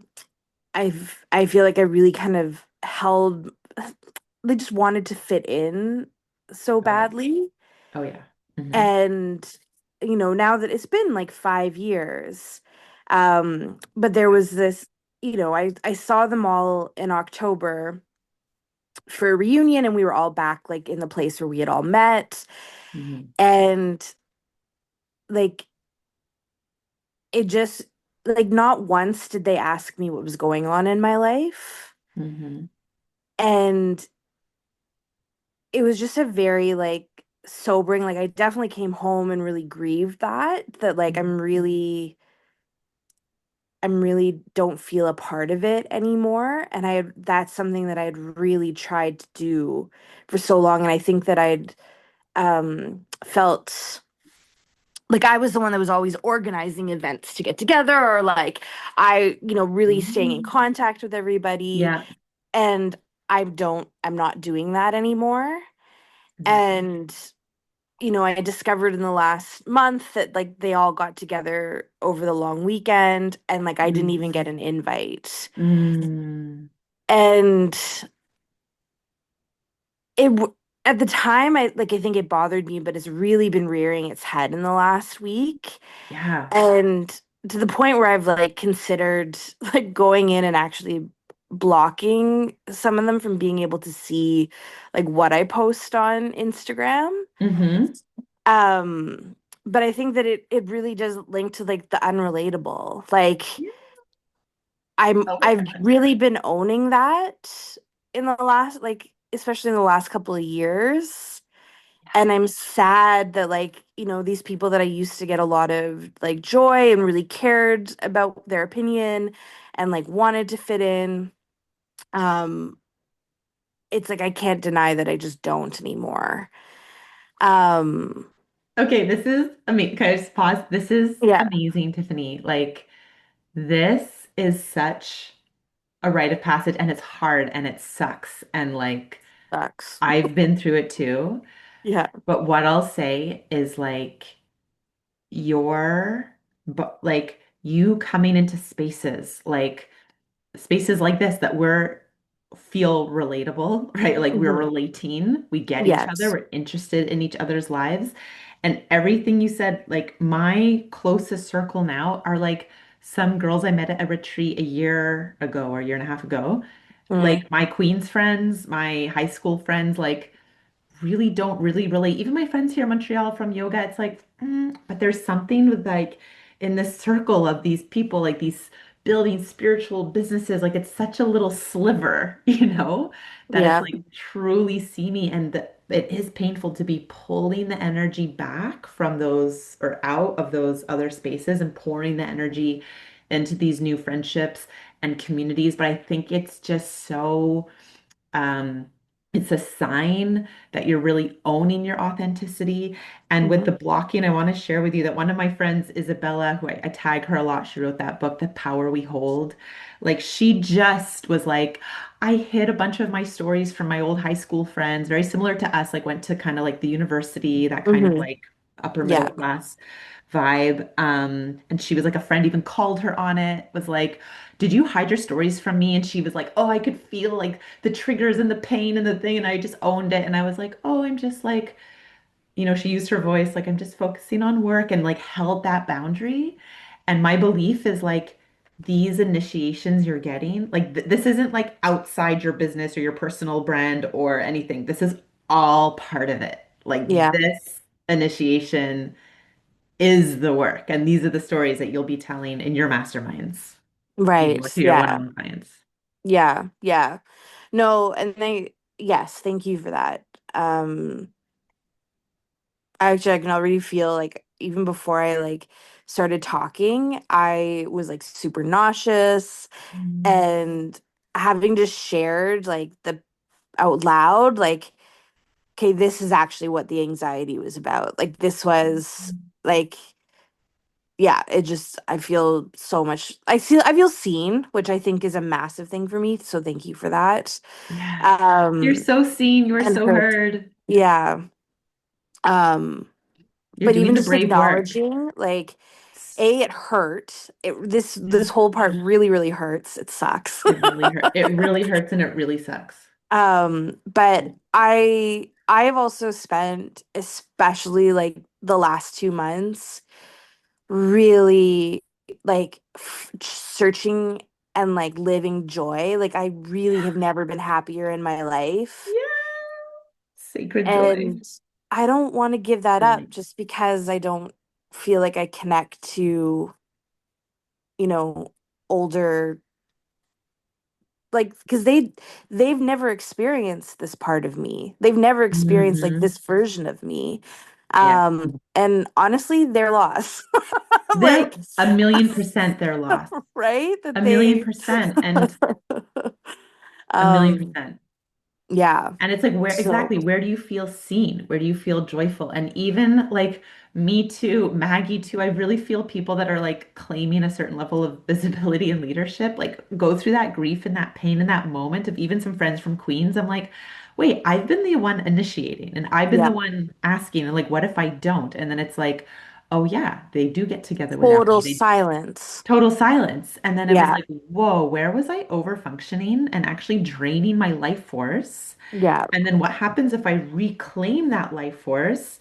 I feel like I really kind of held they just wanted to fit in so Oh, yeah. badly. Oh, yeah. Mhm. And now that it's been like 5 years, but there was this, I saw them all in October for a reunion, and we were all back like in the place where we had all met. Mhm. And like it just like not once did they ask me what was going on in my life. Mhm. And it was just a very like sobering, like I definitely came home and really grieved that like Mhm. I'm really don't feel a part of it anymore. And that's something that I'd really tried to do for so long. And I think that I'd felt like I was the one that was always organizing events to get together, or like really staying in Mhm. contact with everybody. Yeah. And I'm not doing that anymore. Yeah. And I discovered in the last month that like they all got together over the long weekend, and like I didn't Mhm. even get an invite. Mm. And at the time I think it bothered me, but it's really been rearing its head in the last week. Yeah. And to the point where I've like considered like going in and actually blocking some of them from being able to see like what I post on Instagram. Mhm. Um, but I think that it really does link to like the unrelatable. Like Yeah. Oh, I've yeah. really been owning that in the last like especially in the last couple of years. And I'm sad that like, these people that I used to get a lot of like joy and really cared about their opinion and like wanted to fit in. Um, it's like I can't deny that I just don't anymore. Um, Okay, this is amazing. Can I just pause? This is Yeah, amazing, Tiffany. Like, this is such a rite of passage, and it's hard and it sucks. And like, sucks. I've been through it too. Yeah, But what I'll say is like, but like you coming into spaces like this that we're feel relatable, right? Like we're hmm, relating, we get each other, yes. we're interested in each other's lives. And everything you said, like my closest circle now are like some girls I met at a retreat a year ago or a year and a half ago. Mm, Like my Queens friends, my high school friends, like really don't really relate. Even my friends here in Montreal from yoga, it's like, but there's something with like in this circle of these people, like these building spiritual businesses, like it's such a little sliver, that it's yeah, like truly see me. And it is painful to be pulling the energy back from those or out of those other spaces and pouring the energy into these new friendships and communities. But I think it's just so um, it's a sign that you're really owning your authenticity. And with the hmm, blocking, I want to share with you that one of my friends, Isabella, who I tag her a lot, she wrote that book, The Power We Hold. Like she just was like, I hid a bunch of my stories from my old high school friends, very similar to us, like went to kind of like the university, that kind of hmm, like upper middle yeah, class vibe. And she was like, a friend even called her on it, was like, did you hide your stories from me? And she was like, oh, I could feel like the triggers and the pain and the thing. And I just owned it. And I was like, oh, I'm just like, she used her voice, like, I'm just focusing on work and like held that boundary. And my belief is like, these initiations you're getting, like, this isn't like outside your business or your personal brand or anything. This is all part of it. Like, yeah, this initiation is the work. And these are the stories that you'll be telling in your masterminds, right. to your Yeah, one-on-one clients. yeah, yeah. No, and yes, thank you for that. Um, Actually, I can already feel like even before I like started talking, I was like super nauseous Mm. and having just shared like the out loud, like, okay, this is actually what the anxiety was about. Like this was like, yeah, it just I feel so much I feel seen, which I think is a massive thing for me. So thank you for that. Yeah. You're Um so seen, you are and so heard. heard. Yeah. Um You're but doing even the just brave work. acknowledging like it hurt. This whole part really hurts. It sucks. It really hurt. It really hurts and it really sucks. But I have also spent especially like the last 2 months really like searching and like living joy. Like I really have never been happier in my life. Yeah. Sacred joy. And I don't want to give that up Really. just because I don't feel like I connect to, you know, older like because they've never experienced this part of me. They've never experienced like Hmm. this version of me. Yeah. And honestly, they're lost. They're Like a million percent their loss. right? A That million they percent and a million um percent. yeah. And it's like, where So exactly, where do you feel seen? Where do you feel joyful? And even like me too, Maggie too, I really feel people that are like claiming a certain level of visibility and leadership, like go through that grief and that pain in that moment of even some friends from Queens. I'm like, wait, I've been the one initiating and I've been yeah, the one asking, and like, what if I don't? And then it's like, oh yeah, they do get together without total me. They silence. total silence. And then it was Yeah. like, whoa, where was I over functioning and actually draining my life force? Yeah. And then what happens if I reclaim that life force?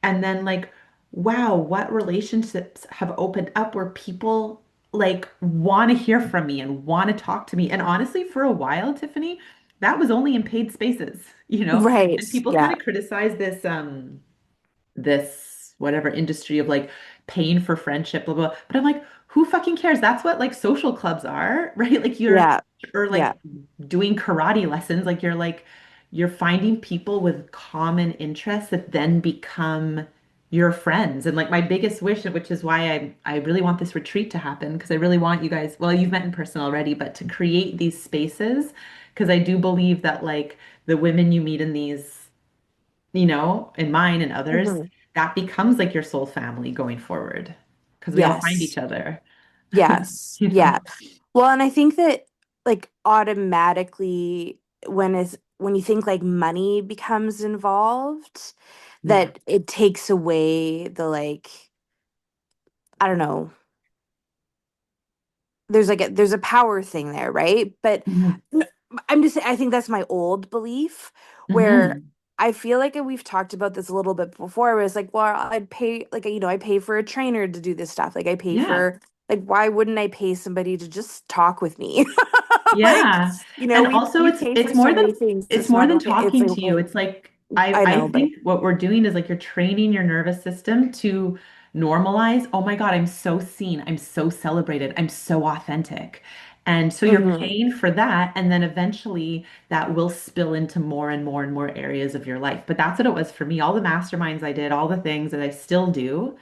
And then, like, wow, what relationships have opened up where people like want to hear from me and want to talk to me? And honestly, for a while, Tiffany, that was only in paid spaces, Right. And people kind Yeah. of criticize this whatever industry of like paying for friendship, blah, blah. But I'm like, who fucking cares? That's what like social clubs are, right? Like Yeah. or Yeah. like doing karate lessons. You're finding people with common interests that then become your friends. And like my biggest wish, which is why I really want this retreat to happen, because I really want you guys, well, you've met in person already, but to create these spaces, because I do believe that like the women you meet in these in mine and others, Mhm. that becomes like your soul family going forward because we all find each Yes. other, Yes. you Yeah. know? Well, and I think that like automatically when you think like money becomes involved, Yeah. that it takes away the like, I don't know, there's a power thing there, right? But Mhm. I'm just I think that's my old belief where Mhm. I feel like we've talked about this a little bit before where it's like, well, I'd pay like I pay for a trainer to do this stuff. Like I pay Yeah. for like why wouldn't I pay somebody to just talk with me? Like, Yeah. And also we pay for so many things. it's It's more not than like it's talking like to you. okay, It's like I I know, but think what we're doing is like you're training your nervous system to normalize, oh my God, I'm so seen. I'm so celebrated. I'm so authentic. And so you're hmm paying for that. And then eventually that will spill into more and more and more areas of your life. But that's what it was for me. All the masterminds I did, all the things that I still do.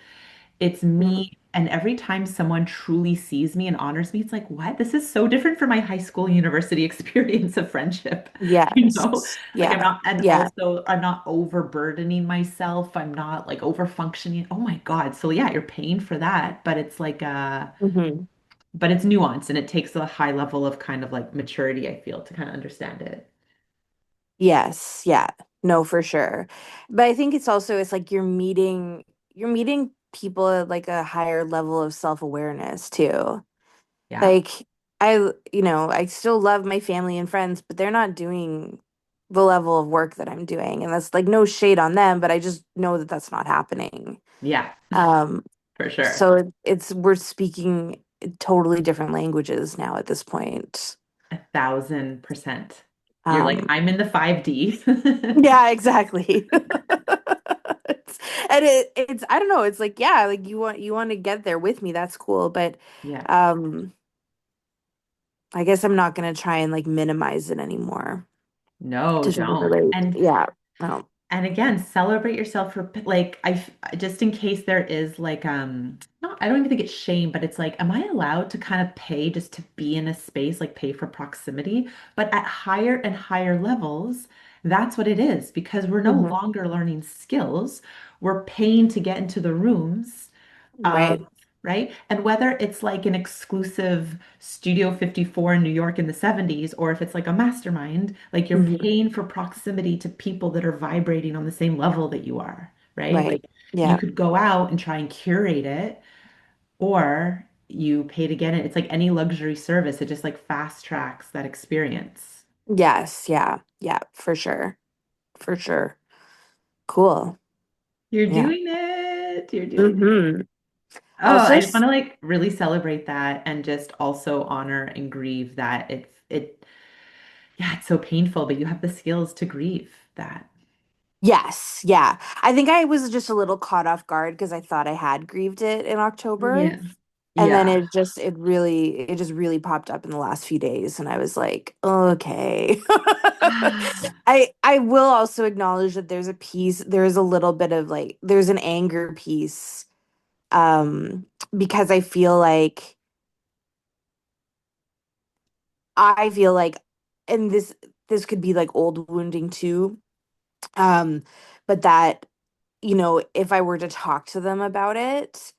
It's me. And every time someone truly sees me and honors me, it's like, what? This is so different from my high school, university experience of friendship. You know, yes. like I'm Yeah. not, and Yeah. also I'm not overburdening myself. I'm not like over functioning. Oh my God. So yeah, you're paying for that, but it's like hmm but it's nuanced and it takes a high level of kind of like maturity, I feel, to kind of understand it. Yes, yeah. No, for sure. But I think it's like you're meeting people at like a higher level of self-awareness too. Yeah. Like I still love my family and friends, but they're not doing the level of work that I'm doing. And that's like no shade on them, but I just know that that's not happening. Yeah, Um, for sure. so it's we're speaking totally different languages now at this point. 1,000%. You're like, Um, I'm in the 5D. Yeah, exactly. It's, and it's I don't know, it's like yeah, like you want to get there with me, that's cool, but Yeah. um I guess I'm not gonna try and like minimize it anymore No, to try to don't. relate. Yeah. No. And again, celebrate yourself for like just in case there is like not I don't even think it's shame, but it's like, am I allowed to kind of pay just to be in a space, like pay for proximity? But at higher and higher levels, that's what it is because we're no hmm longer learning skills. We're paying to get into the rooms of, Right. right? And whether it's like an exclusive Studio 54 in New York in the 70s, or if it's like a mastermind, like you're hmm paying for proximity to people that are vibrating on the same level that you are, right? Right. Like you Yeah. could go out and try and curate it, or you pay to get it. It's like any luxury service, it just like fast tracks that experience. Yes, yeah. Yeah, for sure. For sure. Cool. You're Yeah. doing it. You're doing it. hmm Oh, Also, I just want to like really celebrate that and just also honor and grieve that yeah, it's so painful, but you have the skills to grieve that. yes, yeah. I think I was just a little caught off guard because I thought I had grieved it in October. Yeah. And then Yeah. it just really popped up in the last few days and I was like, okay. I will also acknowledge that there is a little bit of like there's an anger piece um because I feel like and this could be like old wounding too. Um but that if I were to talk to them about it,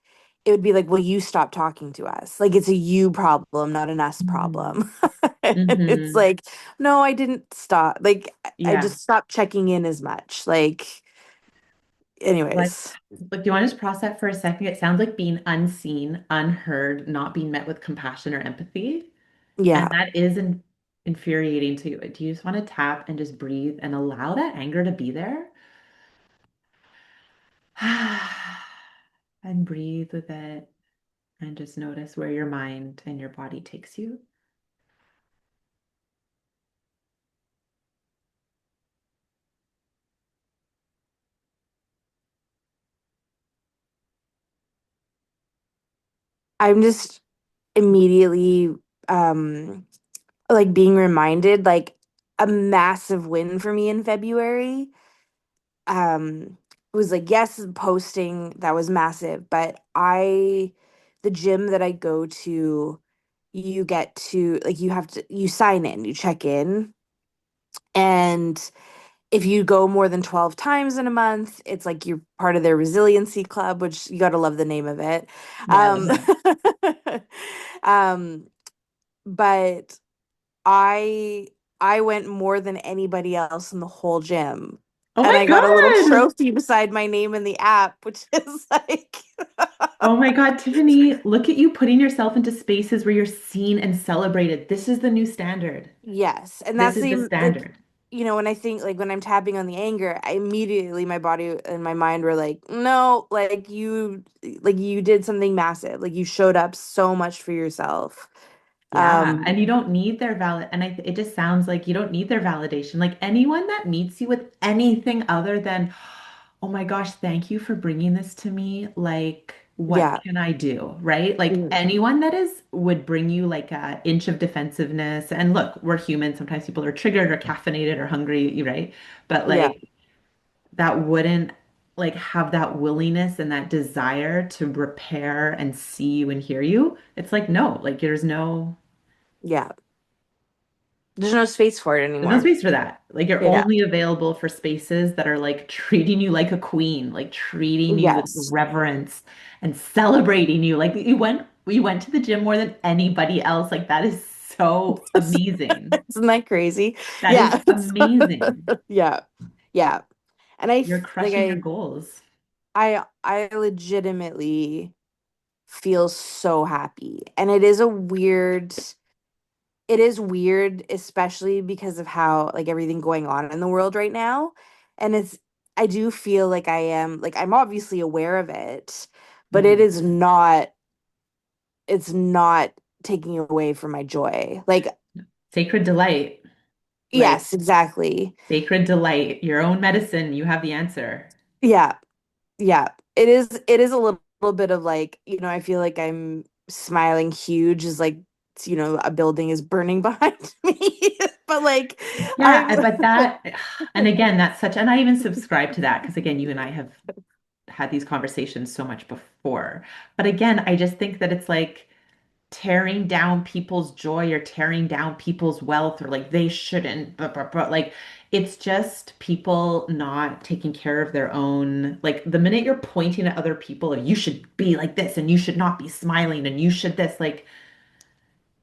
it would be like, well, you stop talking to us. Like it's a you problem, not an us Mm-hmm. problem. And it's Mm-hmm. like, no, I didn't stop. Like I Yeah. just stopped checking in as much. Like, Let's anyways, look, do you want to just process that for a second? It sounds like being unseen, unheard, not being met with compassion or empathy. And yeah. that is infuriating to you. Do you just want to tap and just breathe and allow that anger to be there? And breathe with it and just notice where your mind and your body takes you. I'm just immediately um like being reminded like a massive win for me in February was like yes posting that was massive but the gym that I go to you get to like you have to you sign in you check in and if you go more than 12 times in a month, it's like you're part of their resiliency club, which you got to love the name of it. Yeah, I love Um, that. um, but I I went more than anybody else in the whole gym. Oh And my I got a little God. trophy beside my name in the app, which is like Oh my God, Tiffany, look at you putting yourself into spaces where you're seen and celebrated. This is the new standard. yes. And This that's is the the like standard. when I think like when I'm tapping on the anger, I immediately my body and my mind were like, no, like you did something massive. Like you showed up so much for yourself. Yeah, Um, and you don't need their it just sounds like you don't need their validation. Like anyone that meets you with anything other than, oh my gosh, thank you for bringing this to me. Like, what yeah. can I do? Right? Like Mhm. anyone that is would bring you like a inch of defensiveness. And look, we're human. Sometimes people are triggered or caffeinated or hungry, right? But Yeah. like that wouldn't like have that willingness and that desire to repair and see you and hear you. It's like no, like Yeah. There's no space for it there's no anymore. space for that. Like you're Yeah. only available for spaces that are like treating you like a queen, like treating you with Yes. reverence and celebrating you. Like you went to the gym more than anybody else. Like that is so amazing. Isn't that crazy? That is Yeah. amazing. Yeah. Yeah. And You're crushing your goals. I legitimately feel so happy. And it is weird, especially because of how like everything going on in the world right now. And I do feel like I'm obviously aware of it, but Mhm. it's not taking away from my joy. Like, Sacred delight. Like yes, exactly. sacred delight, your own medicine. You have the answer. Yeah. Yeah, it is a little bit of like, I feel like I'm smiling huge as like, a building is burning behind me. But like Yeah, I'm but and again, that's such, and I even subscribe to that because again, you and I have had these conversations so much before. But again, I just think that it's like tearing down people's joy or tearing down people's wealth or like they shouldn't, but like it's just people not taking care of their own. Like the minute you're pointing at other people, of you should be like this and you should not be smiling and you should this, like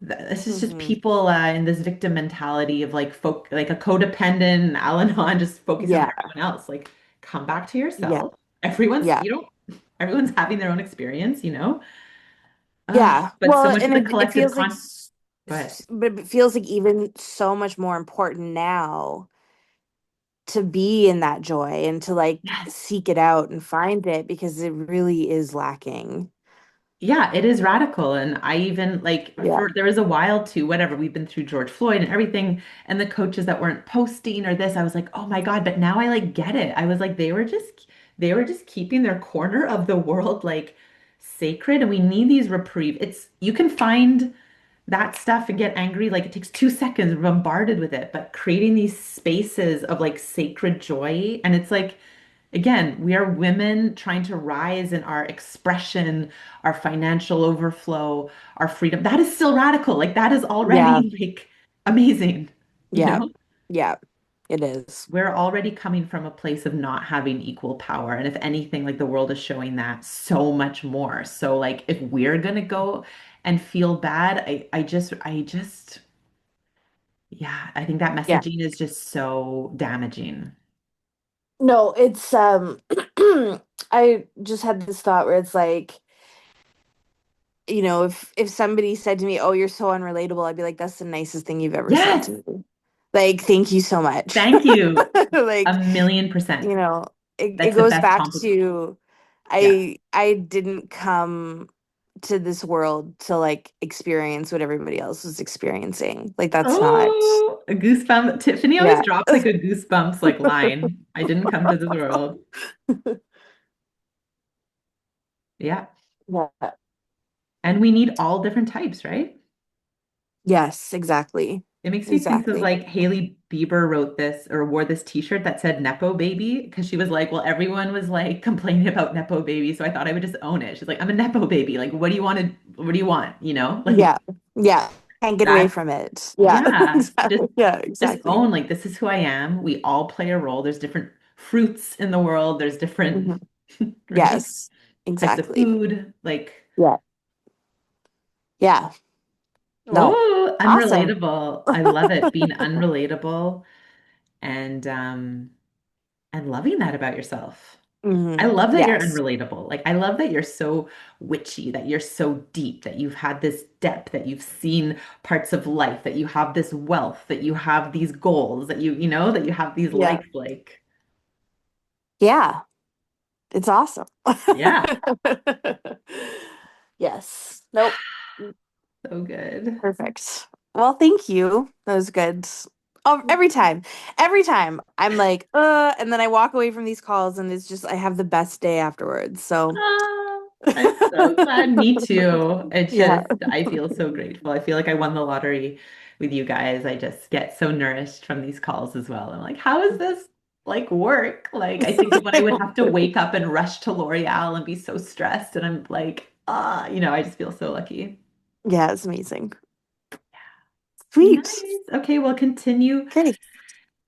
this is just Mhm. people in this victim mentality of like like a codependent Al-Anon just focusing on Yeah, everyone else. Like come back to yeah, yourself. Everyone's yeah. you don't everyone's having their own experience, you know? Yeah. But so Well, much of and the it collective feels like go ahead. but it feels like even so much more important now to be in that joy and to like Yes. seek it out and find it because it really is lacking. Yeah, it is radical. And I even like Yeah. there was a while too, whatever, we've been through George Floyd and everything, and the coaches that weren't posting or this, I was like, oh my God, but now I like get it. I was like, they were just keeping their corner of the world like sacred, and we need these reprieve. It's you can find that stuff and get angry, like it takes 2 seconds, we're bombarded with it, but creating these spaces of like sacred joy, and it's like again, we are women trying to rise in our expression, our financial overflow, our freedom. That is still radical. Like that is Yeah. already like amazing, you Yeah. know? Yeah. It is. We're already coming from a place of not having equal power. And if anything, like the world is showing that so much more. So like if we're gonna go and feel bad, yeah, I think that Yeah. messaging is just so damaging. No, it's I just had this thought where it's like, if somebody said to me, "Oh, you're so unrelatable," I'd be like, "That's the nicest thing you've ever said to Yes, me." Like, thank you so much. thank you. Like, 1,000,000%. you know, it That's the goes best back compliment. to Yeah. I didn't come to this world to like experience what everybody else was experiencing. Like that's not, Oh, a goosebump. Tiffany always yeah. drops like a goosebumps like line. I didn't come to this world. Yeah. Yeah. And we need all different types, right? Yes, exactly. It makes me think of Exactly. like Hailey Bieber wrote this or wore this t-shirt that said Nepo baby because she was like, well, everyone was like complaining about Nepo baby. So I thought I would just own it. She's like, I'm a Nepo baby. Like, what do you want to, what do you want? You know, like Yeah. Yeah. Can't get away That's from it. Yeah, yeah. exactly. Yeah, Just exactly. own like this is who I am. We all play a role. There's different fruits in the world. There's different, Hmm. right? Yes, Types of exactly. food. Like, Yeah. Yeah. No. oh, Awesome. unrelatable. I love it. Being unrelatable and loving that about yourself. I Hmm. love that you're Yes. unrelatable. Like, I love that you're so witchy, that you're so deep, that you've had this depth, that you've seen parts of life, that you have this wealth, that you have these goals, that that you have these Yeah. likes, like, Yeah. It's awesome. yeah, Yes. Nope. so good. Perfect. Well, thank you. That was good. Oh, every time I'm like, and then I walk away from these calls and it's just, I have the best day afterwards. So, Ah, I'm so glad. Me too. yeah. I feel so grateful. I feel like I won the lottery with you guys. I just get so nourished from these calls as well. I'm like, how is this like work? Like, I think of when I would have to wake up and rush to L'Oreal and be so stressed. And I'm like, I just feel so lucky. Yeah, it's amazing. Sweet. Nice. Okay, we'll continue Okay.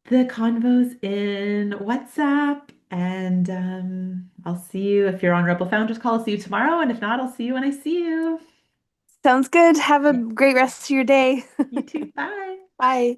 the convos in WhatsApp. And I'll see you if you're on Rebel Founders call. I'll see you tomorrow. And if not, I'll see you when I see you. Sounds good. Have a great rest of your day. You too. Bye. Bye.